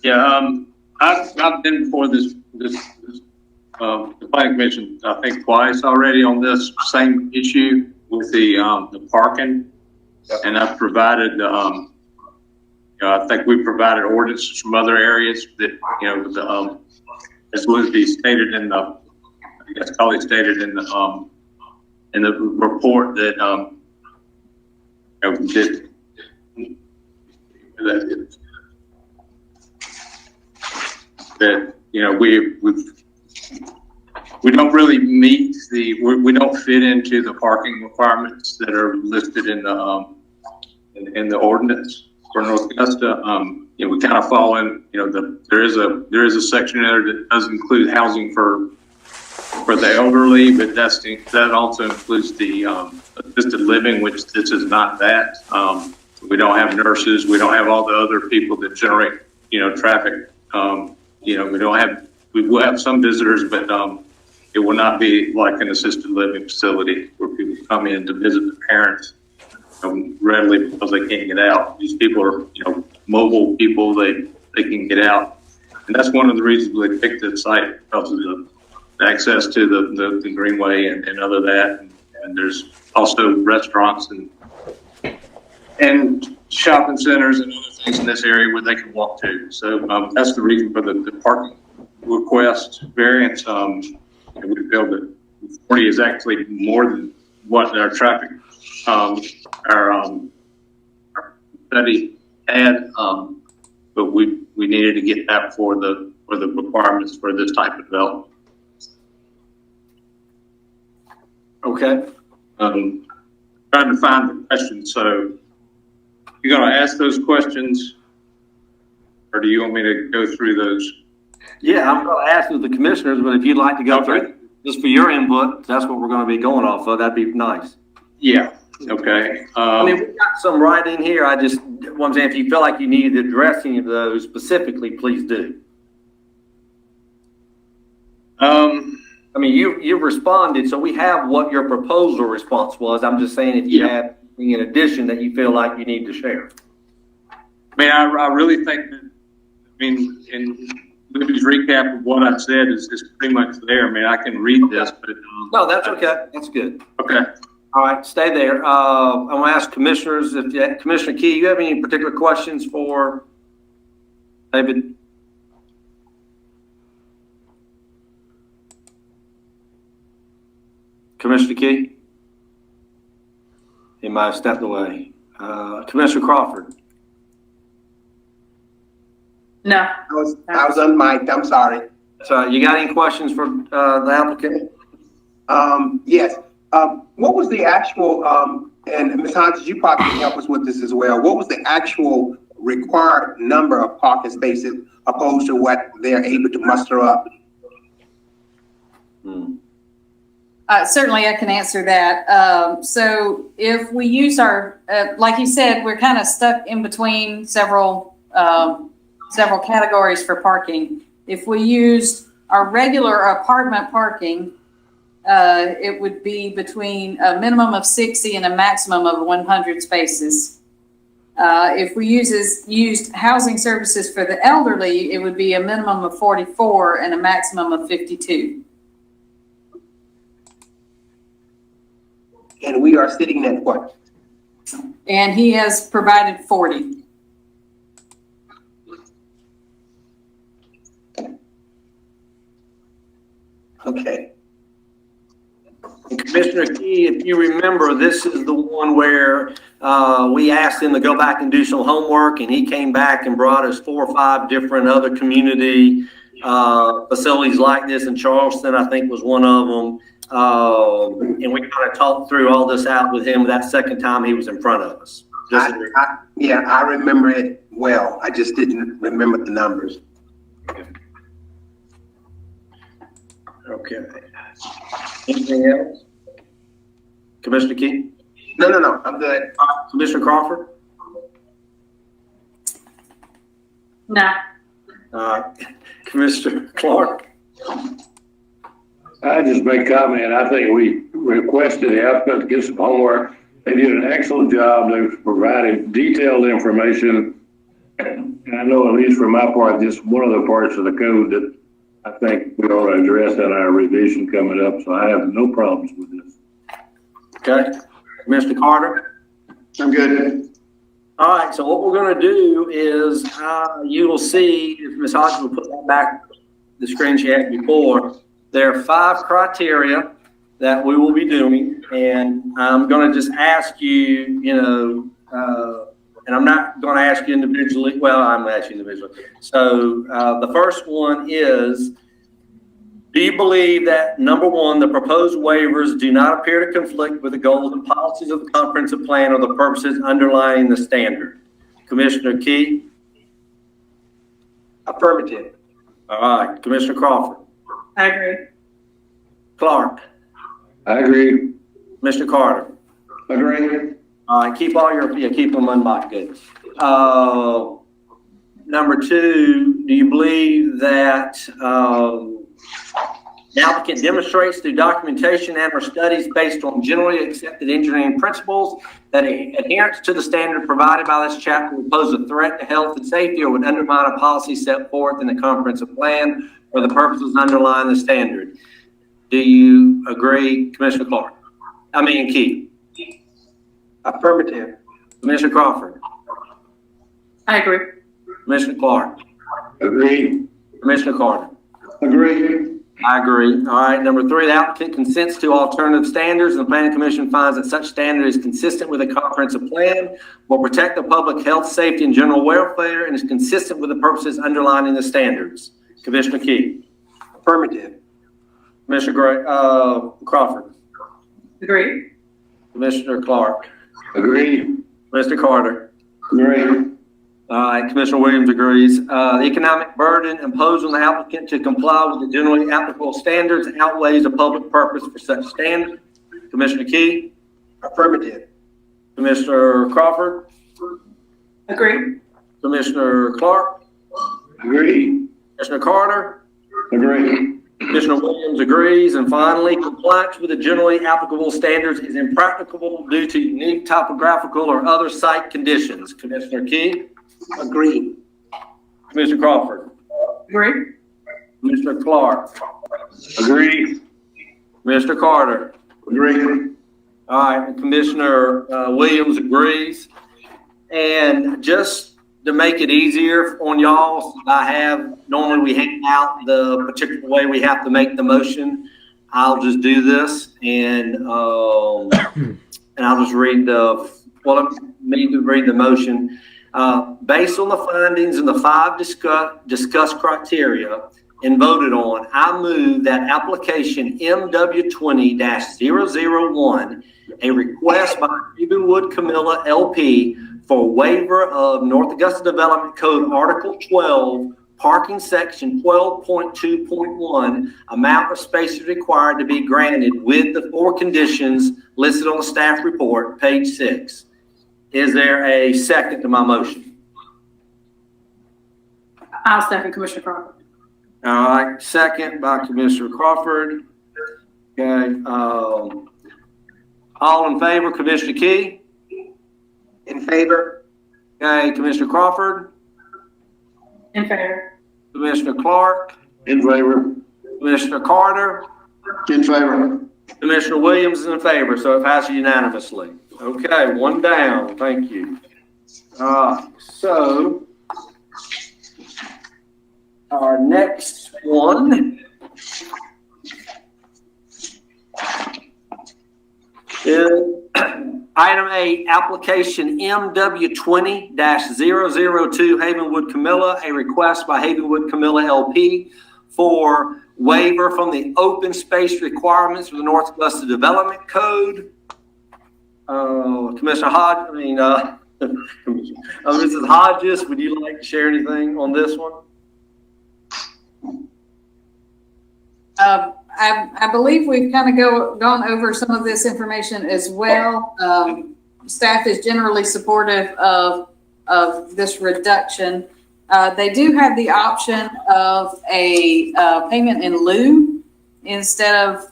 Yeah, I've been before the planning commission, I think twice already on this same issue with the parking, and I've provided, I think we provided ordinances from other areas that, as would be stated in the, I guess probably stated in the report that we don't really meet we don't fit into the parking requirements that are listed in the ordinance for North Augusta. We kind of fall in, there is a section there that does include housing for the elderly, but that also includes the assisted living, which this is not that. We don't have nurses. We don't have all the other people that generate, traffic. We will have some visitors, but it will not be like an assisted living facility where people come in to visit their parents readily because they can't get out. These people are, mobile people. They can get out, and that's one of the reasons they picked this site, because of the access to the greenway and other that, and there's also restaurants and shopping centers and other things in this area where they can walk to. So that's the reason for the parking request variance. We feel that 40 is actually more than what our traffic our study had, but we needed to get that for the requirements for this type of development. Okay. Trying to find the questions. So you're going to ask those questions, or do you want me to go through those? Yeah, I'm going to ask the commissioners, but if you'd like to go through just for your input, that's what we're going to be going off of. That'd be nice. Yeah. Okay. We've got some right in here. I just want to say, if you feel like you needed to address any of those specifically, please do. You responded, so we have what your proposal response was. I'm just saying, if you have anything in addition that you feel like you need to share. I really think that, in Libby's recap of what I said is pretty much there. I can read this, but. No, that's okay. That's good. Okay. All right, stay there. I'm going to ask commissioners, Commissioner Key, you have any particular questions for David? Commissioner Key? He might have stepped away. Commissioner Crawford? No. I was unmiked, I'm sorry. So you got any questions for the applicant? Yes. What was the actual, and Ms. Hodges, you probably can help us with this as well. What was the actual required number of parking spaces opposed to what they're able to muster up? Certainly I can answer that. So if we use our, like you said, we're kind of stuck in between several categories for parking. If we used our regular apartment parking, it would be between a minimum of 60 and a maximum of 100 spaces. If we used housing services for the elderly, it would be a minimum of 44 and a maximum of 52. And we are sitting at what? And he has provided 40. Okay. And Commissioner Key, if you remember, this is the one where we asked him to go back and do some homework, and he came back and brought us 4 or 5 different other community facilities like this, in Charleston, I think, was one of them. And we kind of talked through all this out with him that second time he was in front of us. Yeah, I remember it well. I just didn't remember the numbers. Okay. Anything else? Commissioner Key? No, I'm good. Commissioner Crawford? No. Commissioner Clark? I just make a comment. I think we requested the applicant to get some homework. They did an excellent job. They provided detailed information. And I know, at least for my part, this is one of the parts of the code that I think we ought to address in our revision coming up. So I have no problems with this. Okay. Mr. Carter? I'm good. All right. So what we're going to do is you will see, if Ms. Hodges will put that back the screen she had before, there are 5 criteria that we will be doing, and I'm going to just ask you, and I'm not going to ask you individually. Well, I'm going to ask you individually. So the first one is, do you believe that, number 1, the proposed waivers do not appear to conflict with the goals and policies of the comprehensive plan or the purposes underlying the standard? Commissioner Key? Affirmative. All right. Commissioner Crawford? I agree. Clark? I agree. Mr. Carter? Agree. All right, keep them unlocked, good. Number 2, do you believe that the applicant demonstrates through documentation and or studies based on generally accepted engineering principles that adherence to the standard provided by this chapter would pose a threat to health and safety or would undermine a policy set forth in the comprehensive plan for the purposes underlying the standard? Do you agree, Commissioner Clark? Key? Affirmative. Commissioner Crawford? I agree. Commissioner Clark? Agree. Commissioner Carter? Agree. I agree. All right. Number 3, the applicant consents to alternative standards, and the Planning Commission finds that such standard is consistent with a comprehensive plan, will protect the public health, safety, and general welfare, and is consistent with the purposes underlining the standards. Commissioner Key? Affirmative. Commissioner Crawford? Agree. Commissioner Clark? Agree. Mr. Carter? Agree. All right, Commissioner Williams agrees. The economic burden imposed on the applicant to comply with the generally applicable standards outweighs the public purpose for such standard. Commissioner Key? Affirmative. Commissioner Crawford? Agree. Commissioner Clark? Agree. Commissioner Carter? Agree. Commissioner Williams agrees. And finally, compliance with the generally applicable standards is impracticable due to unique topographical or other site conditions. Commissioner Key? Agree. Commissioner Crawford? Agree. Commissioner Clark? Agree. Mr. Carter? Agree. All right, and Commissioner Williams agrees. And just to make it easier on y'all, normally we hang out the particular way we have to make the motion. I'll just do this and I'll just read read the motion. Based on the findings and the 5 discussed criteria and voted on, I move that application MW20-001, a request by Havenwood Camilla LP for waiver of North Augusta Development Code Article 12, parking section 12.2.1, amount of space is required to be granted with the 4 conditions listed on the staff report, page 6. Is there a second to my motion? I'll second Commissioner Crawford. All right, second by Commissioner Crawford. Okay, all in favor, Commissioner Key? In favor? Okay, Commissioner Crawford? In favor. Commissioner Clark? In favor. Commissioner Carter? In favor. Commissioner Williams is in favor, so it passes unanimously. Okay, 1 down. Thank you. So our next one is item 8, application MW20-002, Havenwood Camilla, a request by Havenwood Camilla LP for waiver from the open space requirements for the North Augusta Development Code. Commissioner Mrs. Hodges, would you like to share anything on this one? I believe we've kind of gone over some of this information as well. Staff is generally supportive of this reduction. They do have the option of a payment in lieu instead of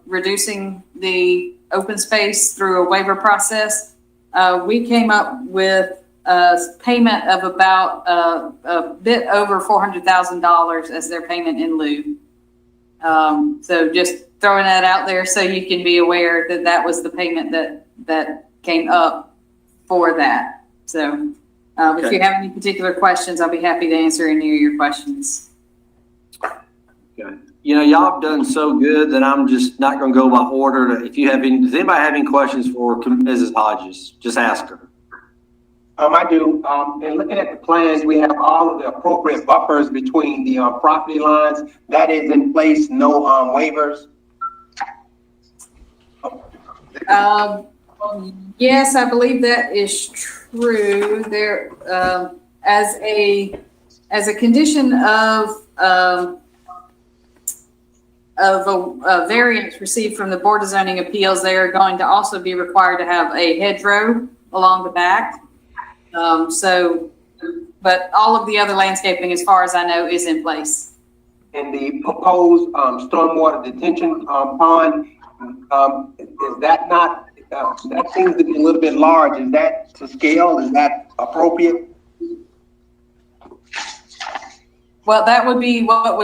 reducing the open space through a waiver process. We came up with a payment of about a bit over $400,000 as their payment in lieu. So just throwing that out there so you can be aware that that was the payment that came up for that. So Okay. if you have any particular questions, I'll be happy to answer any of your questions. Okay. You know, y'all have done so good that I'm just not going to go by order. If you have any, does anybody have any questions for Mrs. Hodges? Just ask her. I do. And looking at the plans, we have all of the appropriate buffers between the property lines. That is in place, no waivers. Yes, I believe that is true. There, as a condition of a variance received from the Board of Zoning Appeals, they are going to also be required to have a hedgerow along the back. But all of the other landscaping, as far as I know, is in place. And the proposed stormwater detention pond, is that not, that seems to be a little bit large. Is that to scale? Is that appropriate? Well, that would be what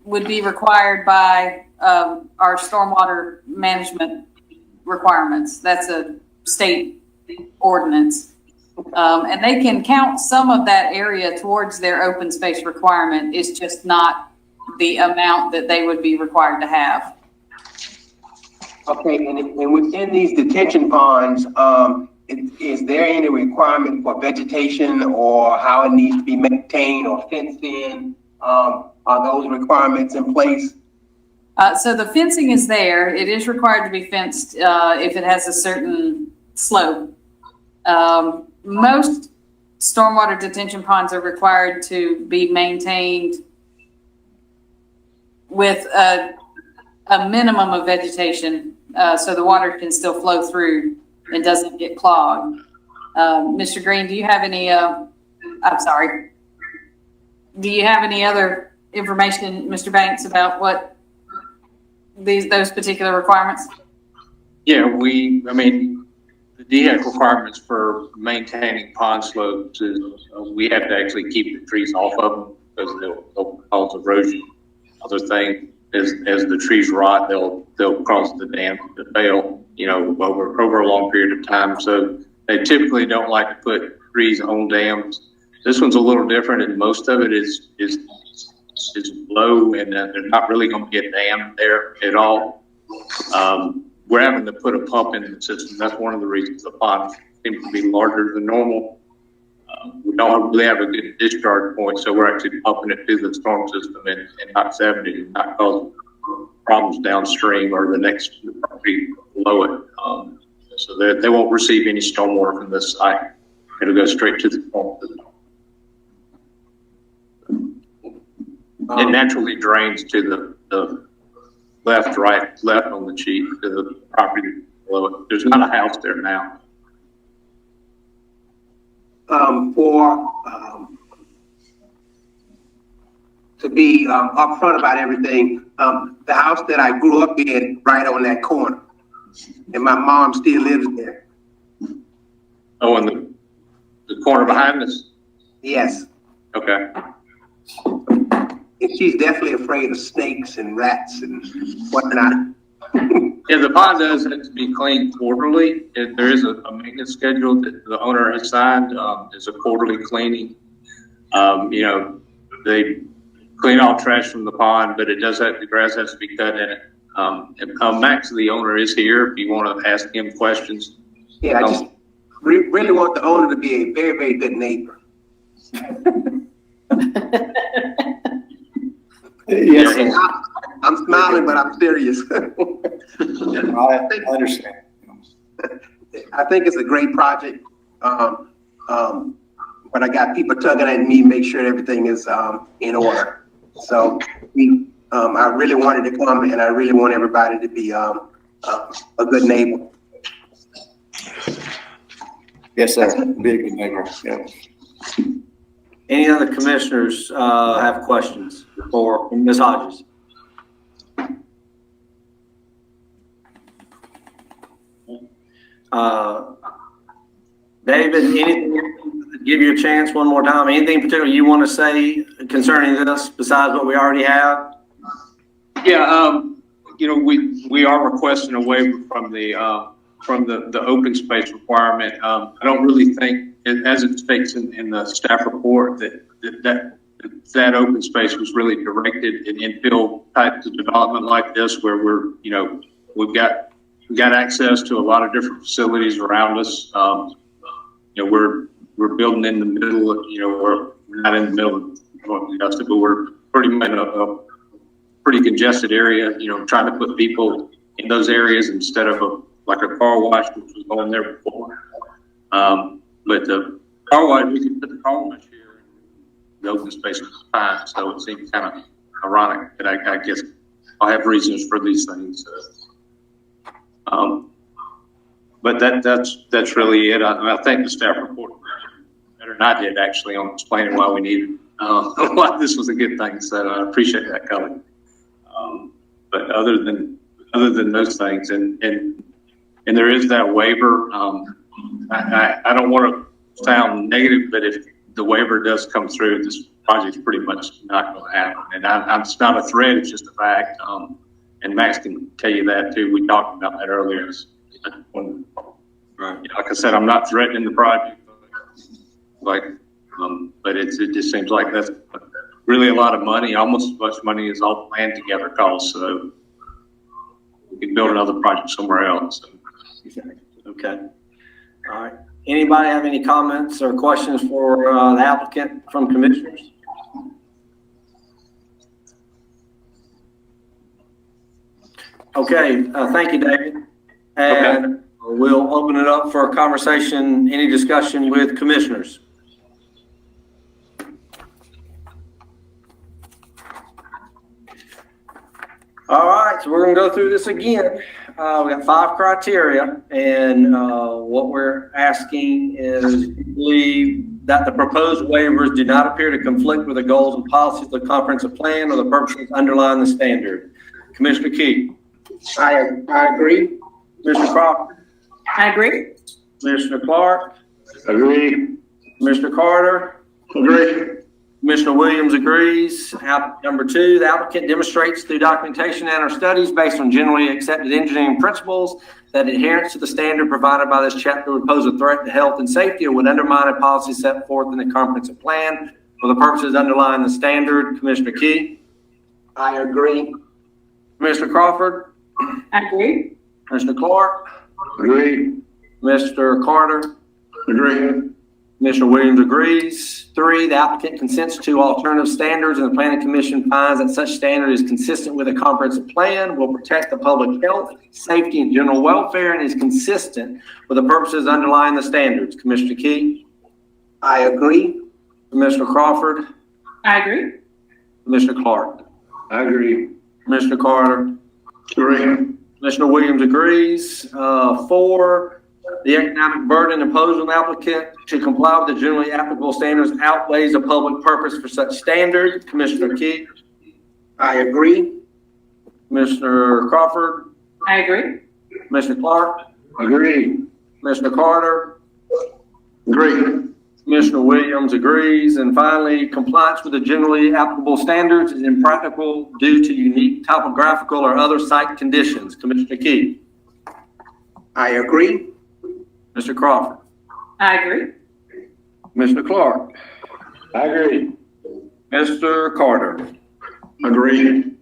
would be required by our stormwater management requirements. That's a state ordinance. And they can count some of that area towards their open space requirement. It's just not the amount that they would be required to have. Okay, and within these detention ponds, is there any requirement for vegetation or how it needs to be maintained or fenced in? Are those requirements in place? So the fencing is there. It is required to be fenced if it has a certain slope. Most stormwater detention ponds are required to be maintained with a minimum of vegetation, so the water can still flow through and doesn't get clogged. Mr. Green, do you have any, do you have any other information, Mr. Banks, about what those particular requirements? Yeah, the DHEC requirements for maintaining pond slopes is we have to actually keep the trees off of them because they'll cause erosion. Other thing is, as the trees rot, they'll cause the dam to fail, over a long period of time. So they typically don't like to put trees on dams. This one's a little different, and most of it is low, and they're not really going to get dammed there at all. We're having to put a pump in the system. That's one of the reasons the pond seems to be larger than normal. We don't really have a good discharge point, so we're actually pumping it through the storm system and not 70 and not causing problems downstream or the next property below it. So they won't receive any stormwater from this site. It'll go straight to the storm system. It naturally drains to the left on the sheet to the property below it. There's not a house there now. To be upfront about everything, the house that I grew up in, right on that corner, and my mom still lives there. Oh, in the corner behind us? Yes. Okay. And she's definitely afraid of snakes and rats and whatnot. Yeah, the pond does have to be cleaned quarterly. There is a maintenance schedule that the owner has signed. It's a quarterly cleaning. They clean all trash from the pond, but the grass has to be cut in it. Max, the owner, is here if you want to ask him questions. Yeah, I just really want the owner to be a very, very good neighbor. Yes, Yeah, I'm smiling, but I'm serious. I understand. I think it's a great project. But I got people tugging at me, make sure everything is in order. So I really wanted to come, and I really want everybody to be a good neighbor. Yes, sir. Be a good neighbor. Yeah. Any other commissioners have questions for Ms. Hodges? David, anything, give you a chance one more time. Anything particular you want to say concerning this besides what we already have? Yeah, we are requesting a waiver from the open space requirement. I don't really think, as it states in the staff report, that open space was really directed in infill types of development like this, where we've got access to a lot of different facilities around us. We're building in the middle of, we're not in the middle of Augusta, but we're pretty much in a pretty congested area, trying to put people in those areas instead of a car wash, which was going there before. But the car wash, we could put the car wash here, the open space was fine, so it seems kind of ironic, but I guess I'll have reasons for these things. But that's really it. I think the staff report better than I did actually on explaining why we needed why this was a good thing. So I appreciate that, Kelly. But other than those things, and there is that waiver. I don't want to sound negative, but if the waiver does come through, this project's pretty much not going to happen. And it's not a threat; it's just a fact. And Max can tell you that too. We talked about that earlier. Right. Like I said, I'm not threatening the project, but it just seems like that's really a lot of money, almost as much money as all planned together costs. So we can build another project somewhere else. So. Okay. All right. Anybody have any comments or questions for the applicant from commissioners? Okay. Thank you, David. And we'll open it up for a conversation, any discussion with commissioners. All right, so we're going to go through this again. We got 5 criteria, and what we're asking is believe that the proposed waivers do not appear to conflict with the goals and policies of the comprehensive plan or the purposes underlying the standard. Commissioner Key. I agree. Commissioner Crawford. I agree. Commissioner Clark. Agree. Commissioner Carter. Agree. Commissioner Williams agrees. Number 2, the applicant demonstrates through documentation and or studies based on generally accepted engineering principles that adherence to the standard provided by this chapter would pose a threat to health and safety or would undermine a policy set forth in the comprehensive plan for the purposes underlying the standard. Commissioner Key. I agree. Commissioner Crawford. I agree. Commissioner Clark, Agree. Mr. Carter, Agree. Commissioner Williams agrees. 3, the applicant consents to alternative standards and the planning commission finds that such standard is consistent with a comprehensive plan, will protect the public health, safety, and general welfare, and is consistent with the purposes underlying the standards. Commissioner Key, I agree. Commissioner Crawford, I agree. Commissioner Clark, I agree. Commissioner Carter, Agree. Commissioner Williams agrees. 4, the economic burden imposed on the applicant to comply with the generally applicable standards outweighs the public purpose for such standard. Commissioner Key, I agree. Commissioner Crawford, I agree. Commissioner Clark, Agree. Commissioner Carter, Agree. Commissioner Williams agrees. And finally, compliance with the generally applicable standards is impractical due to unique topographical or other site conditions. Commissioner Key, I agree. Mr. Crawford, I agree. Commissioner Clark, I agree. Mr. Carter. Agree.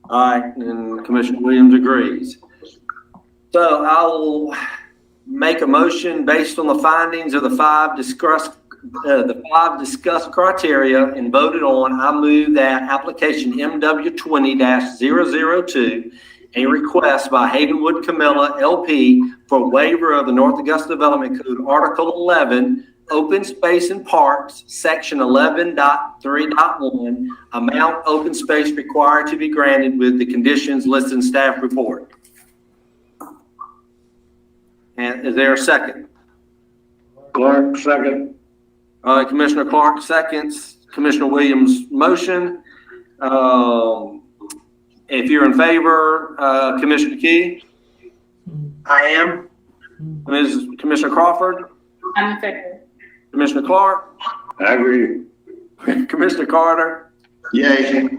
All right, and Commissioner Williams agrees. So I will make a motion based on the findings of the five discussed criteria and voted on. I move that application MW 20-002, a request by Havenwood Camilla LP for waiver of the North Augusta Development Code, Article 11, Open Space and Parks, Section 11.3.1, amount open space required to be granted with the conditions listed in staff report. And is there a second? Clark, second. Commissioner Clark seconds Commissioner Williams' motion. If you're in favor, Commissioner Key, I am. Commissioner Crawford, I'm in favor. Commissioner Clark, I agree. Commissioner Carter, Yay.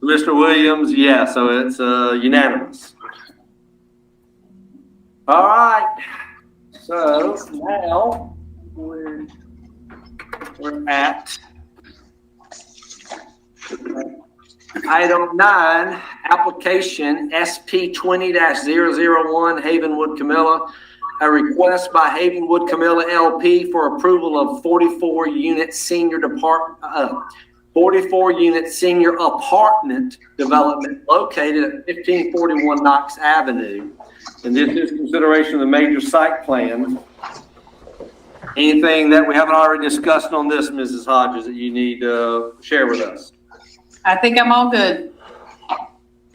Mr. Williams, yeah, so it's unanimous. All right, so now we're at item 9, application SP 20-001 Havenwood Camilla, a request by Havenwood Camilla LP for approval of 44-unit senior apartment development located at 1541 Knox Avenue. And this is consideration of the major site plan. Anything that we haven't already discussed on this, Mrs. Hodges, that you need to share with us? I think I'm all good.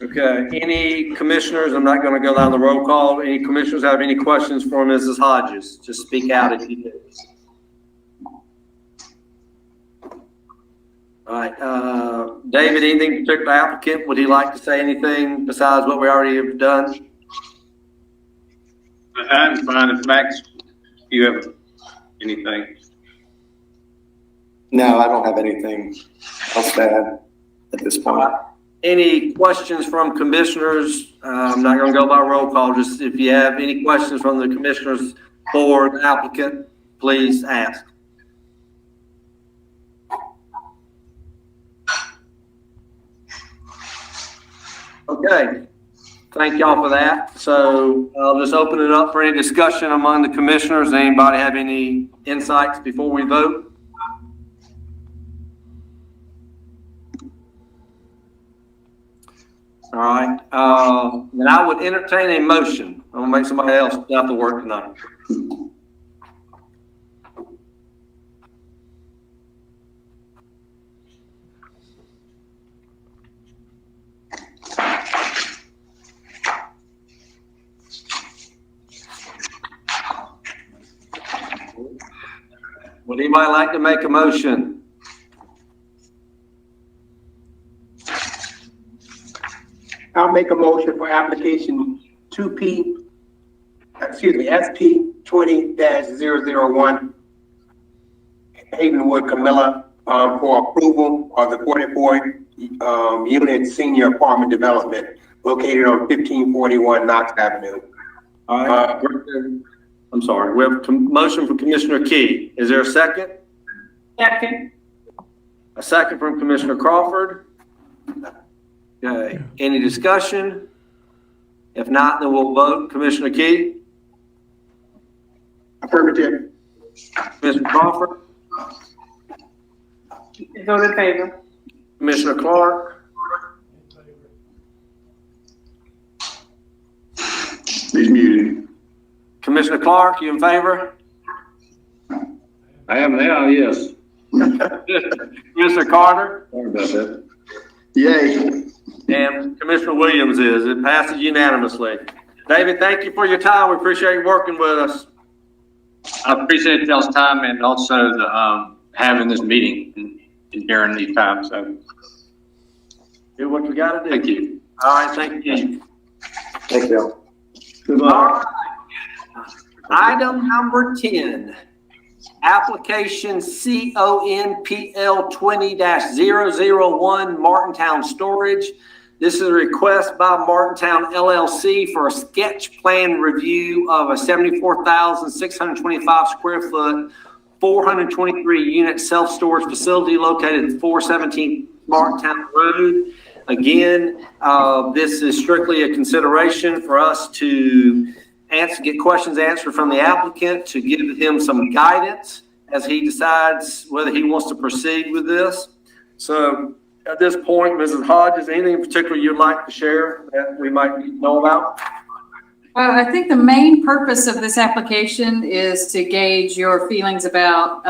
Okay, any commissioners, I'm not gonna go down the roll call, any commissioners have any questions for Mrs. Hodges? Just speak out if you do. All right, David, anything particular applicant? Would he like to say anything besides what we already have done? I'm fine. If Max, you have anything? No, I don't have anything else to add at this point. Any questions from commissioners? I'm not going to go by roll call. Just if you have any questions from the commissioners for the applicant, please ask. Okay. Thank y'all for that. So I'll just open it up for any discussion among the commissioners. Anybody have any insights before we vote? All right, then I would entertain a motion. I'm gonna make somebody else have to work tonight. Would anybody like to make a motion? I'll make a motion for application SP 20-001 Havenwood Camilla for approval of the 44 unit senior apartment development located on 1541 Knox Avenue. All right. I'm sorry. We have a motion from Commissioner Key. Is there a second? Second. A second from Commissioner Crawford. Okay. Any discussion? If not, then we'll vote. Commissioner Key? Affirmative. Commissioner Crawford? Vote in favor. Commissioner Clark? He's muted. Commissioner Clark, you in favor? I am now, yes. Commissioner Carter? Sorry about that. Yay. And Commissioner Williams is. It passes unanimously. David, thank you for your time. We appreciate you working with us. I appreciate y'all's time and also the, having this meeting during these times, so. Do what you gotta do. Thank you. All right, thank you. Thank you. Good All luck. right. Item number 10, application CONPL 20-001 Martintown Storage. This is a request by Martintown LLC for a sketch plan review of a 74,625 square foot, 423 unit self-storage facility located at 417 Martintown Road. Again, this is strictly a consideration for us to get questions answered from the applicant, to give him some guidance as he decides whether he wants to proceed with this. So at this point, Mrs. Hodges, anything in particular you'd like to share that we might know about? Well, I think the main purpose of this application is to gauge your feelings about,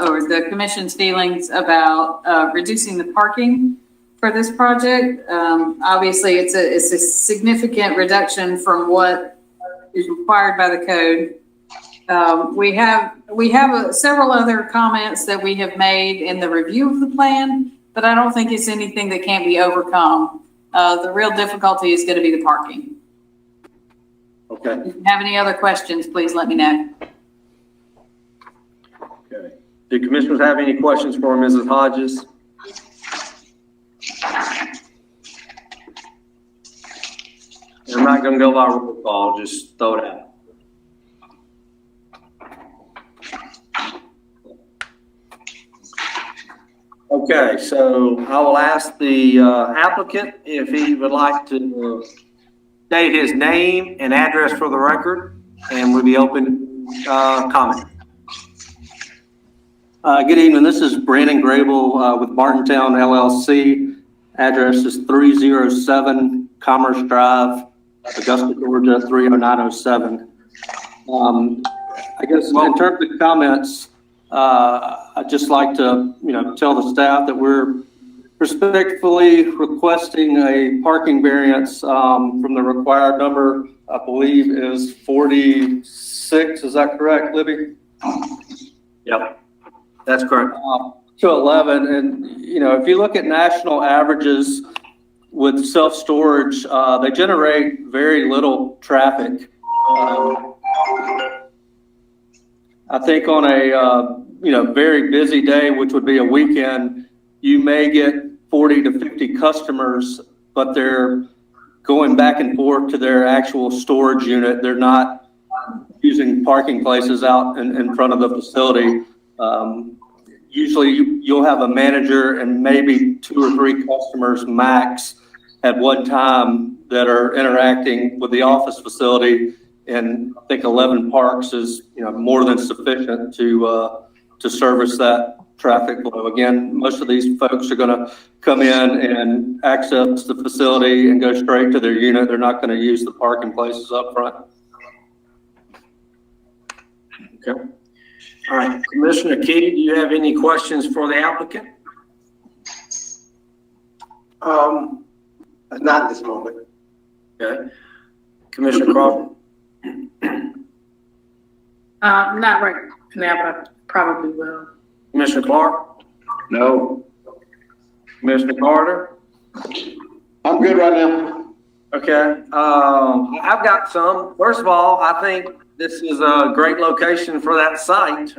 or the commission's feelings about reducing the parking for this project. Obviously, it's a significant reduction from what is required by the code. We have several other comments that we have made in the review of the plan, but I don't think it's anything that can't be overcome. The real difficulty is going to be the parking. Okay. If you have any other questions, please let me know. Okay. Do commissioners have any questions for Mrs. Hodges? I'm not going to go by roll call, just throw it out. Okay, so I will ask the applicant if he would like to state his name and address for the record, and we'll be open comment. Good evening. This is Brandon Grable with Martintown LLC. Address is 307 Commerce Drive, Augusta, Georgia 30907. I guess in terms of comments, I'd just like to, tell the staff that we're respectfully requesting a parking variance from the required number, I believe is 46. Is that correct, Libby? Yep, that's correct. To 11. And, if you look at national averages with self-storage, they generate very little traffic. I think on a, very busy day, which would be a weekend, you may get 40 to 50 customers, but they're going back and forth to their actual storage unit. They're not using parking places out in front of the facility. Usually you'll have a manager and maybe 2 or 3 customers max at one time that are interacting with the office facility. And I think 11 parks is, more than sufficient to service that traffic flow. Again, most of these folks are going to come in and access the facility and go straight to their unit. They're not going to use the parking places up front. Okay. All right, Commissioner Key, do you have any questions for the applicant? Not at this moment. Okay. Commissioner Crawford? Not right now, but probably will. Commissioner Clark? No. Commissioner Carter? I'm good right now. Okay, I've got some. First of all, I think this is a great location for that site.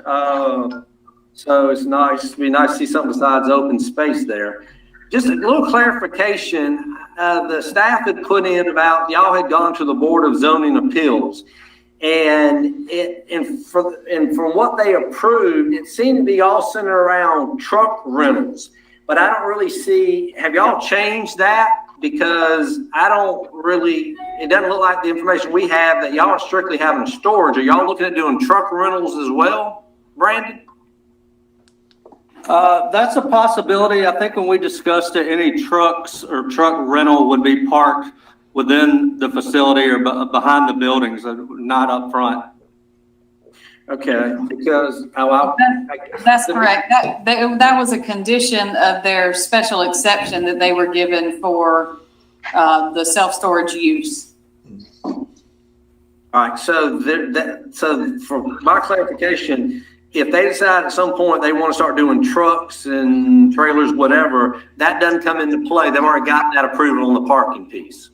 So it's nice, it'd be nice to see something besides open space there. Just a little clarification, the staff had put in about, y'all had gone to the Board of Zoning Appeals. And from what they approved, it seemed to be all centered around truck rentals. But I don't really see, have y'all changed that? because it doesn't look like the information we have that y'all are strictly having storage. Are y'all looking at doing truck rentals as well, Brandon? That's a possibility. I think when we discussed it, any trucks or truck rental would be parked within the facility or behind the buildings, not up front. Okay, because That's correct. That was a condition of their special exception that they were given for the self-storage use. All right, so for my clarification, if they decide at some point they want to start doing trucks and trailers, whatever, that doesn't come into play. They've already gotten that approval on the parking piece.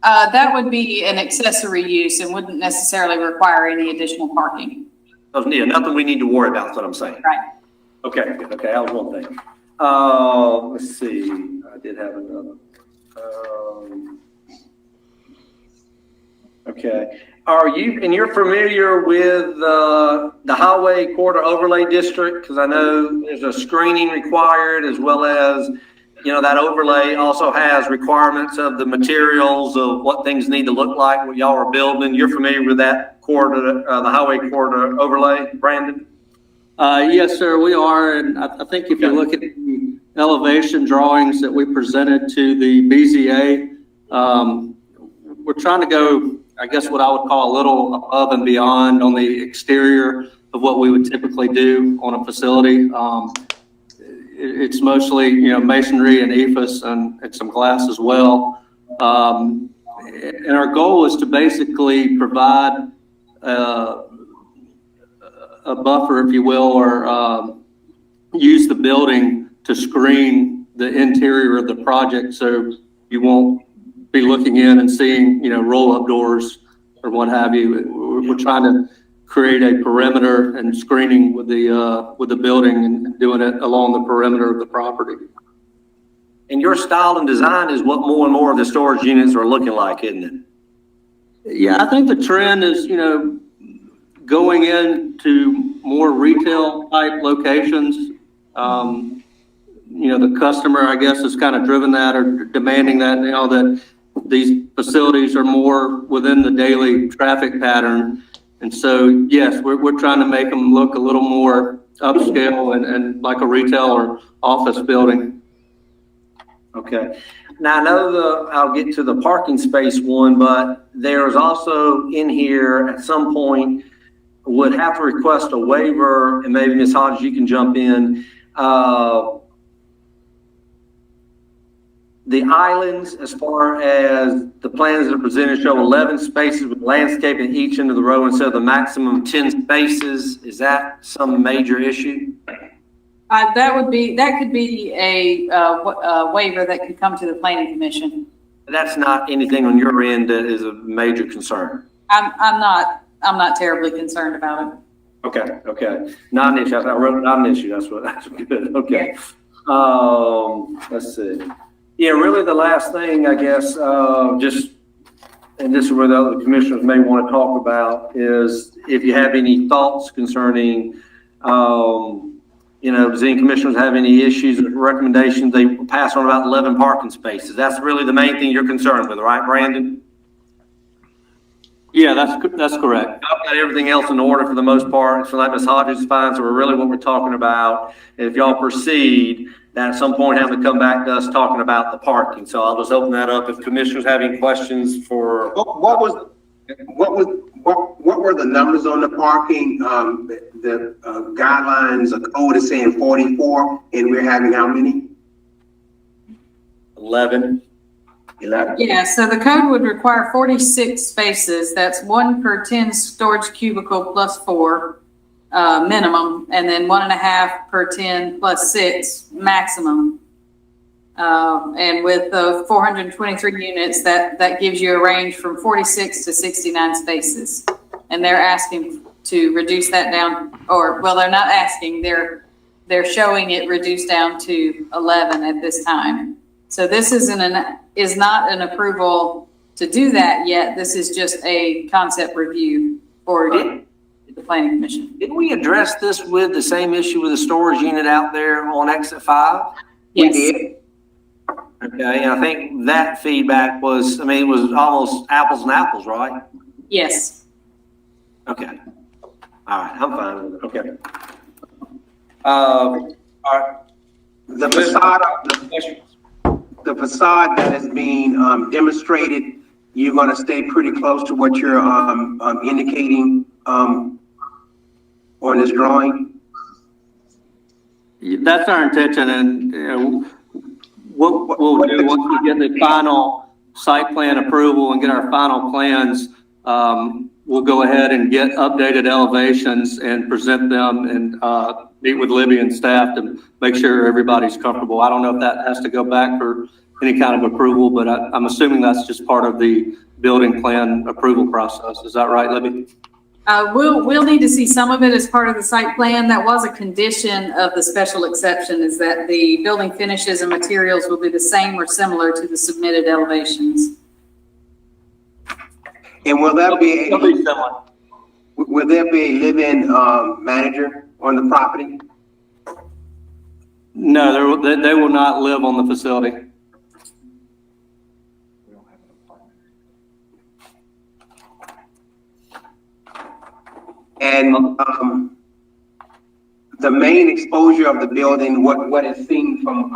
That would be an accessory use and wouldn't necessarily require any additional parking. So, yeah, nothing we need to worry about, is what I'm saying. Right. Okay, that was one thing. Let's see, I did have another. Okay, you're familiar with the highway corridor overlay district? Because I know there's a screening required, as well as, that overlay also has requirements of the materials of what things need to look like, what y'all are building. You're familiar with that corridor, the highway corridor overlay, Brandon? Yes, sir, we are. And I think if you look at the elevation drawings that we presented to the BZA, we're trying to go, I guess, what I would call a little above and beyond on the exterior of what we would typically do on a facility. It's mostly, masonry and EIFS and some glass as well. And our goal is to basically provide a buffer, if you will, or use the building to screen the interior of the project, so you won't be looking in and seeing, roll-up doors or what have you. We're trying to create a perimeter and screening with the building and doing it along the perimeter of the property. And your style and design is what more and more of the storage units are looking like, isn't it? Yeah, I think the trend is, going into more retail type locations. The customer, I guess, has kind of driven that or demanding that now that these facilities are more within the daily traffic pattern. And so, yes, we're trying to make them look a little more upscale and like a retail or office building. Okay. Now, I know I'll get to the parking space one, but there's also in here at some point would have to request a waiver, and maybe Ms. Hodges, you can jump in. The islands, as far as the plans that are presented, show 11 spaces with landscaping each end of the row instead of the maximum 10 spaces. Is that some major issue? That could be a waiver that could come to the planning commission. That's not anything on your end that is a major concern. I'm not terribly concerned about it. Okay. Not an issue. I wrote not an issue. That's good. Okay. Let's see. Yeah, really the last thing, I guess, and this is where the other commissioners may want to talk about, is if you have any thoughts concerning, does any commissioners have any issues or recommendations? They pass on about 11 parking spaces. That's really the main thing you're concerned with, right, Brandon? Yeah, that's correct. I've got everything else in order for the most part. So like Ms. Hodges is fine. So really what we're talking about, if y'all proceed, that at some point have to come back to us talking about the parking. So I'll just open that up if commissioners have any questions for. What were the numbers on the parking? The guidelines, a code is saying 44, and we're having how many? 11. Yeah, so the code would require 46 spaces. That's 1 per 10 storage cubicle plus 4 minimum, and then 1.5 per 10 plus 6 maximum. And with the 423 units, that gives you a range from 46 to 69 spaces. And they're asking to reduce that down, they're not asking, they're showing it reduced down to 11 at this time. So this is not an approval to do that yet. This is just a concept review for the planning commission. Didn't we address this with the same issue with the storage unit out there on exit 5? Yes. We did. Okay, and I think that feedback was, I mean, it was almost apples and apples, right? Yes. Okay. All right, I'm fine with it. Okay. All right. The facade, the facade that is being demonstrated, you're going to stay pretty close to what you're indicating on this drawing? That's our intention, and what we'll do once we get the final site plan approval and get our final plans, we'll go ahead and get updated elevations and present them and meet with Libby and staff to make sure everybody's comfortable. I don't know if that has to go back for any kind of approval, but I'm assuming that's just part of the building plan approval process. Is that right, Libby? We'll need to see some of it as part of the site plan. That was a condition of the special exception, is that the building finishes and materials will be the same or similar to the submitted elevations. And will there be a live-in manager on the property? No, they will not live on the facility. And the main exposure of the building, what is seen from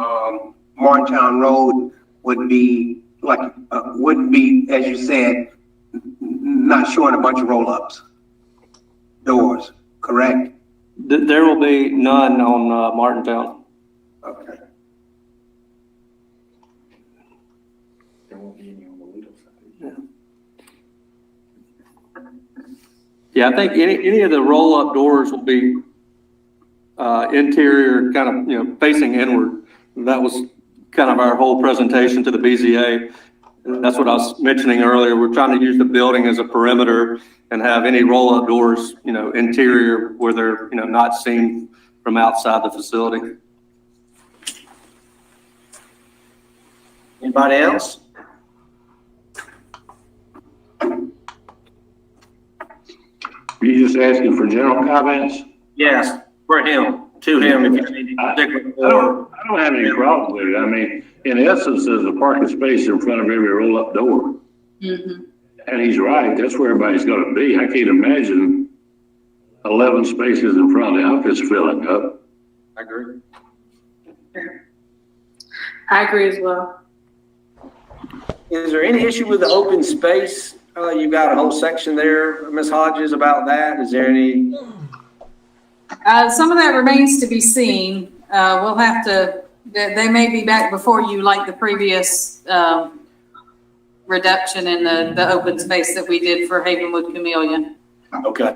Martintown Road would be like, wouldn't be, as you said, not showing a bunch of roll-ups doors, correct? There will be none on Martintown. Okay. There won't be any on the Lido side. Yeah, I think any of the roll-up doors will be interior, kind of, facing inward. That was kind of our whole presentation to the BZA. And that's what I was mentioning earlier. We're trying to use the building as a perimeter and have any roll-up doors, interior where they're, not seen from outside the facility. Anybody else? You just asking for general comments? Yes, for him, to him, if you have any particular. I don't have any problem with it. I mean, in essence, there's a parking space in front of every roll-up door. Mm-hmm. And he's right, that's where everybody's gonna be. I can't imagine 11 spaces in front of the office filling up. I agree. I agree as well. Is there any issue with the open space? You've got a whole section there, Ms. Hodges, about that. Is there any? Some of that remains to be seen. We'll have to, they may be back before you like the previous reduction in the open space that we did for Havenwood Camellia. Okay.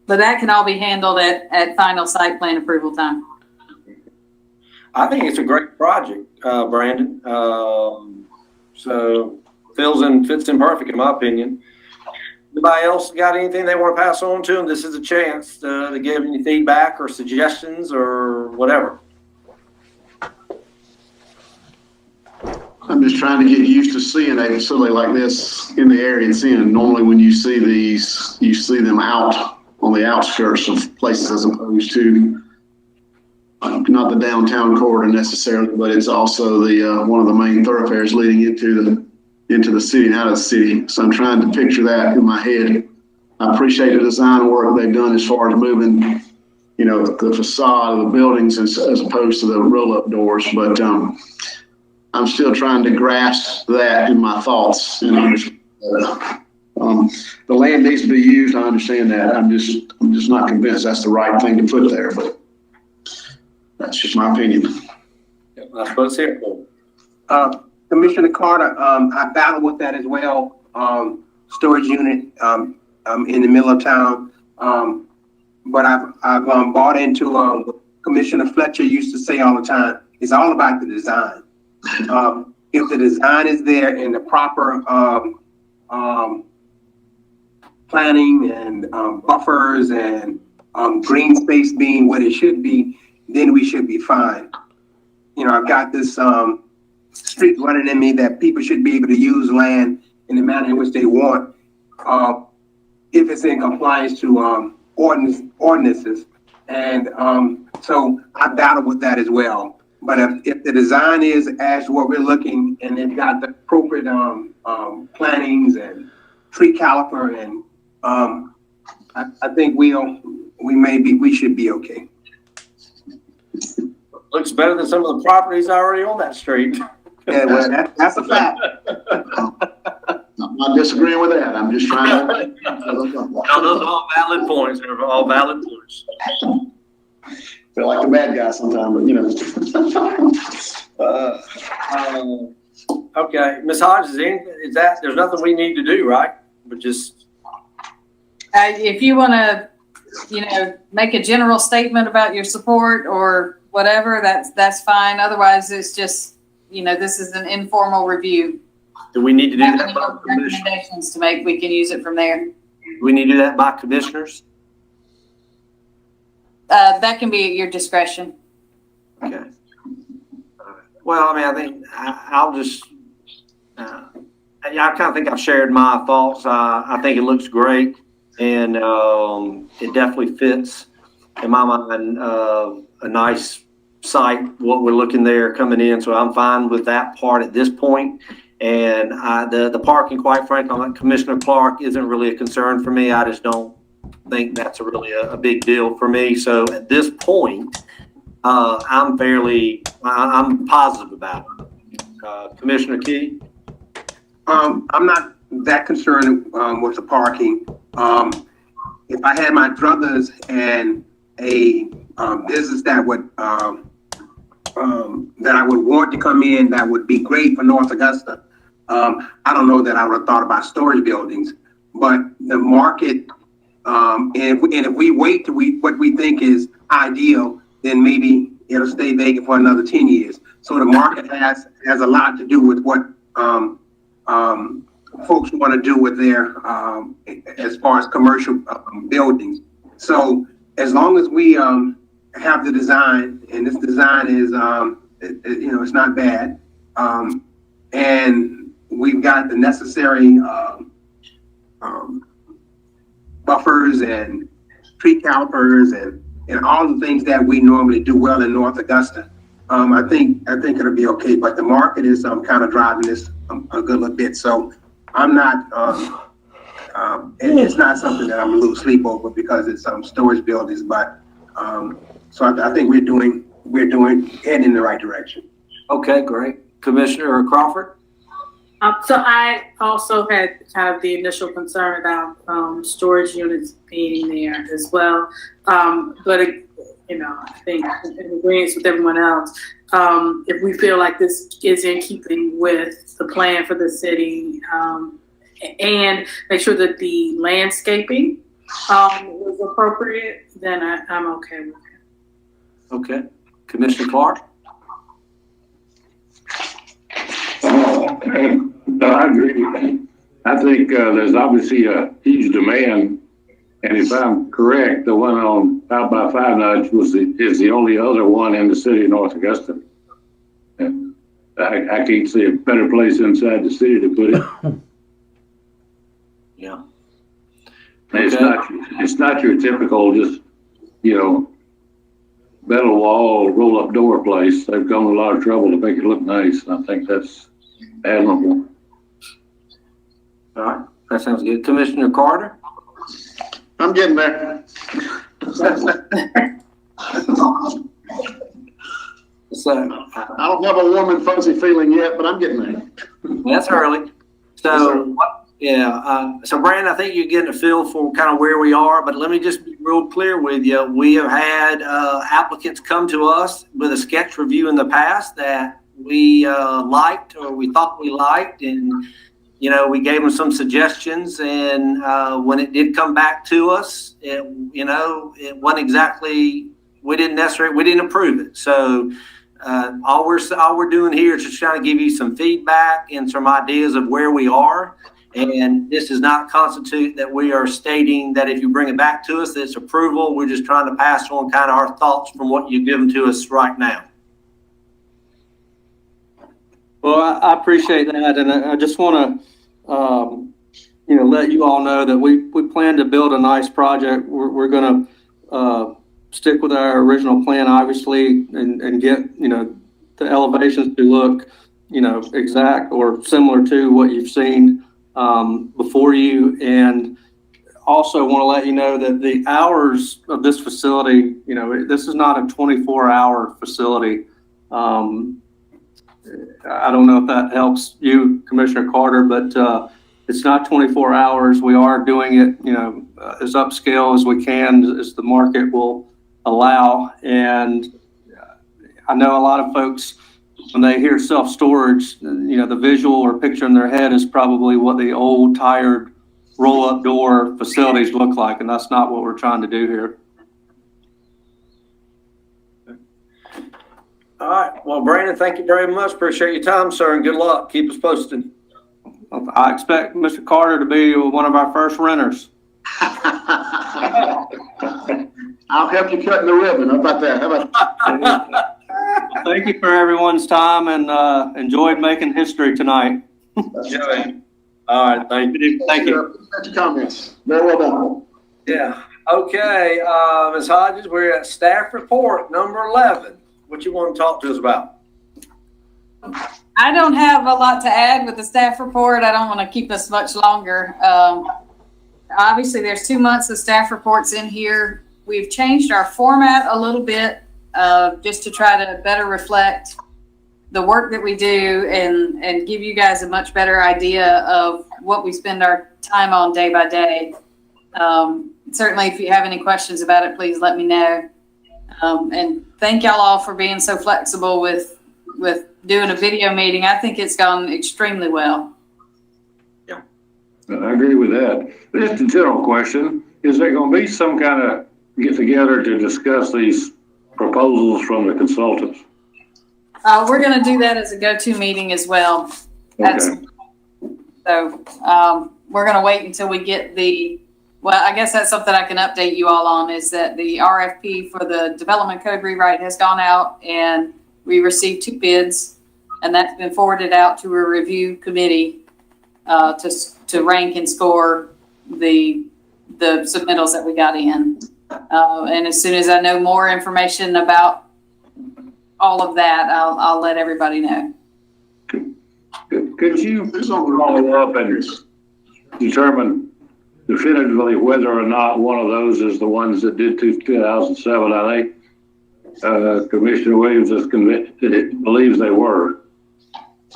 But that can all be handled at final site plan approval time. I think it's a great project, Brandon. So fits in perfect, in my opinion. Anybody else got anything they want to pass on to them? This is a chance to give any feedback or suggestions or whatever. I'm just trying to get used to seeing a facility like this in the area it's in. Normally when you see these, you see them out on the outskirts of places as opposed to not the downtown corridor necessarily, but it's also the one of the main thoroughfares leading into the city and out of the city. So I'm trying to picture that in my head. I appreciate the design work they've done as far as moving, the facade of the buildings as opposed to the roll-up doors. But I'm still trying to grasp that in my thoughts. And the land needs to be used. I understand that. I'm just not convinced that's the right thing to put there. But that's just my opinion. Yeah, that's what it's here for. Commissioner Carter, I battle with that as well. Storage unit in the middle of town. But I've bought into Commissioner Fletcher used to say all the time, it's all about the design. If the design is there in the proper planning and buffers and green space being what it should be, then we should be fine. I've got this street running in me that people should be able to use land in the manner in which they want, if it's in compliance to ordinances. And so I battle with that as well. But if the design is as what we're looking, and it's got the appropriate plantings and tree caliper, and I think we should be okay. Looks better than some of the properties already on that street. Yeah, well, that's a fact. I'm not disagreeing with that. I'm just trying to. No, those are all valid points. They're all valid points. Feel like a bad guy sometimes, but you know. Okay, Ms. Hodges, there's nothing we need to do, right? But just. If you want to, make a general statement about your support or whatever, that's fine. Otherwise, it's just, this is an informal review. Do we need to do Have that any by commissioners? recommendations to make, we can use it from there. Do we need to do that by commissioners? That can be at your discretion. Okay. Well, I mean, I think I'll just, I kind of think I've shared my thoughts. I think it looks great, and it definitely fits, in my mind, a nice site, what we're looking there coming in. So I'm fine with that part at this point. And the parking, quite frankly, like Commissioner Clark, isn't really a concern for me. I just don't think that's really a big deal for me. So at this point, I'm positive about it. Commissioner Key? I'm not that concerned with the parking. If I had my druthers and a business that would that I would want to come in, that would be great for North Augusta. I don't know that I would have thought about storage buildings, but the market, and if we wait till what we think is ideal, then maybe it'll stay vacant for another 10 years. So the market has a lot to do with what folks want to do with their, as far as commercial buildings. So as long as we have the design, and this design is, it's not bad, and we've got the necessary buffers and tree calipers and all the things that we normally do well in North Augusta. I think it'll be okay, but the market is kind of driving this a good little bit. So I'm not, it's not something that I'm gonna lose sleep over because it's storage buildings, but so I think we're heading in the right direction. Okay, great. Commissioner Crawford? So I also had kind of the initial concern about storage units being there as well. But I think in agreement with everyone else, if we feel like this is in keeping with the plan for the city, and make sure that the landscaping was appropriate, then I'm okay with it. Okay. Commissioner Clark? I agree. I think there's obviously a huge demand, and if I'm correct, the one on out by Five Notch is the only other one in the city of North Augusta. And I can't see a better place inside the city to put it. Yeah. Okay. It's not your typical just metal wall, roll up door place. They've gone a lot of trouble to make it look nice. And I think that's admirable. All right, that sounds good. Commissioner Carter? I'm getting there. So I don't have a warm and fuzzy feeling yet, but I'm getting there. That's early. So, so Brandon, I think you're getting a feel for kind of where we are, but let me just be real clear with you. We have had applicants come to us with a sketch review in the past that we liked or we thought we liked, and we gave them some suggestions, and when it did come back to us, it wasn't exactly, we didn't approve it. So all we're doing here is just trying to give you some feedback and some ideas of where we are. And this does not constitute that we are stating that if you bring it back to us, that it's approval. We're just trying to pass on kind of our thoughts from what you've given to us right now. Well, I appreciate that, and I just want to, let you all know that we plan to build a nice project. We're going to stick with our original plan, obviously, and get the elevations to look, exact or similar to what you've seen before you. And also want to let you know that the hours of this facility, this is not a 24-hour facility. I don't know if that helps you, Commissioner Carter, but it's not 24 hours. We are doing it, as upscale as we can, as the market will allow. And I know a lot of folks, when they hear self-storage, the visual or picture in their head is probably what the old, tired, roll-up door facilities look like, and that's not what we're trying to do here. All right. Well, Brandon, thank you very much. Appreciate your time, sir, and good luck. Keep us posted. I expect Mr. Carter to be one of our first renters. I'll help you cut the ribbon. How about that? Thank you for everyone's time, and enjoyed making history tonight. All right. Thank you. Thank you. Comments. Very well done. Yeah. Okay. Ms. Hodges, we're at staff report number 11. What you want to talk to us about? I don't have a lot to add with the staff report. I don't want to keep us much longer. Obviously, there's 2 months of staff reports in here. We've changed our format a little bit just to try to better reflect the work that we do and give you guys a much better idea of what we spend our time on day by day. Certainly, if you have any questions about it, please let me know. And thank y'all all for being so flexible with doing a video meeting. I think it's gone extremely well. I agree with that. Just a general question. Is there going to be some kind of get together to discuss these proposals from the consultants? We're going to do that as a go-to meeting as well. Okay. So we're going to wait until we get well, I guess that's something I can update you all on, is that the RFP for the development code rewrite has gone out, and we received 2 bids, and that's been forwarded out to a review committee to rank and score the submittals that we got in. And as soon as I know more information about all of that, I'll let everybody know. Could you follow up and determine definitively whether or not one of those is the ones that did 2007? I think Commissioner Williams is convinced that it believes they were.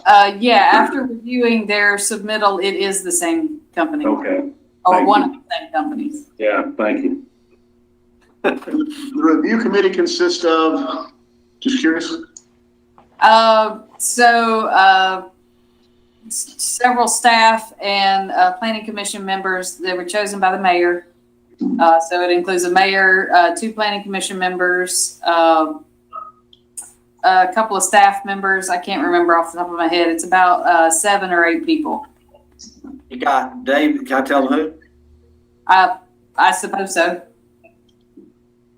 Yeah, after reviewing their submittal, it is the same company. Okay. Or one of the same companies. Yeah, thank you. The review committee consists of, just curious? Several staff and planning commission members that were chosen by the mayor. So it includes a mayor, 2 planning commission members, a couple of staff members. I can't remember off the top of my head. It's about 7 or 8 people. You got Dave. Can I tell them who? I suppose so.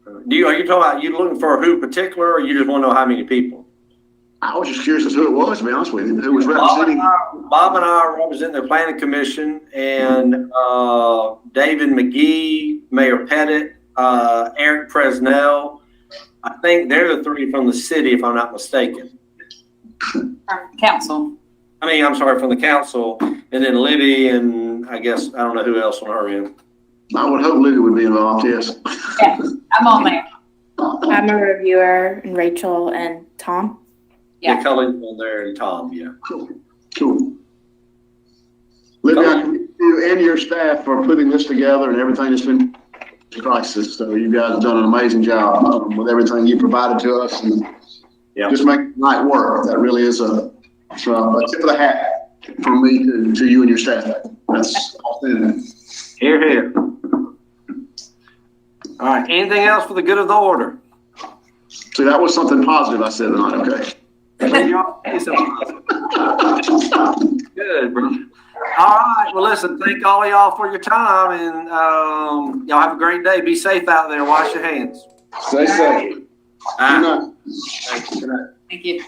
Are you talking about, you looking for who particular, or you just want to know how many people? I was just curious as to who it was, to be honest with you. Who was representing? Bob and I represent the planning commission, and David McGee, Mayor Pettit, Eric Presnell. I think they're the 3 from the city, if I'm not mistaken. Council. I'm sorry, from the council, and then Libby, and I guess, I don't know who else on her end. I would hope Libby would be involved, yes. Yeah, I'm on there. I'm a reviewer, and Rachel and Tom. Yeah, Cully's on there, and Tom, yeah. Cool. Libby, I commend you and your staff for putting this together and everything that's been a crisis. So you guys have done an amazing job with everything you provided to us, and just making the night work. That really is a tip of the hat from me to you and your staff. That's outstanding. Here, here. All right, anything else for the good of the order? See, that was something positive I said tonight, okay? Good, bro. All right, well, listen, thank all of y'all for your time, and y'all have a great day. Be safe out there. Wash your hands. Stay safe. Good night. Good night. thank you.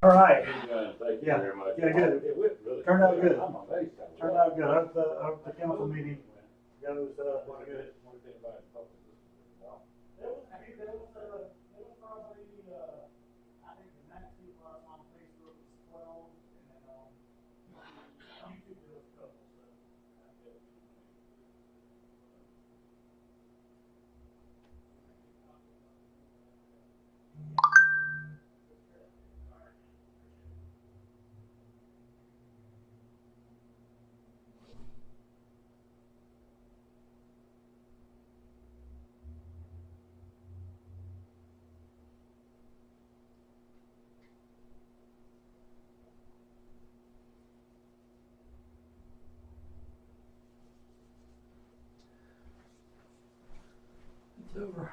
All right. Thank you Yeah. very much. Yeah, good. It went really Turned out good. I'm amazed. Turned out good. I hope the council meeting goes, good. There was probably, I think the maximum last on Facebook was 12, and then on YouTube there was a couple, so. It's over.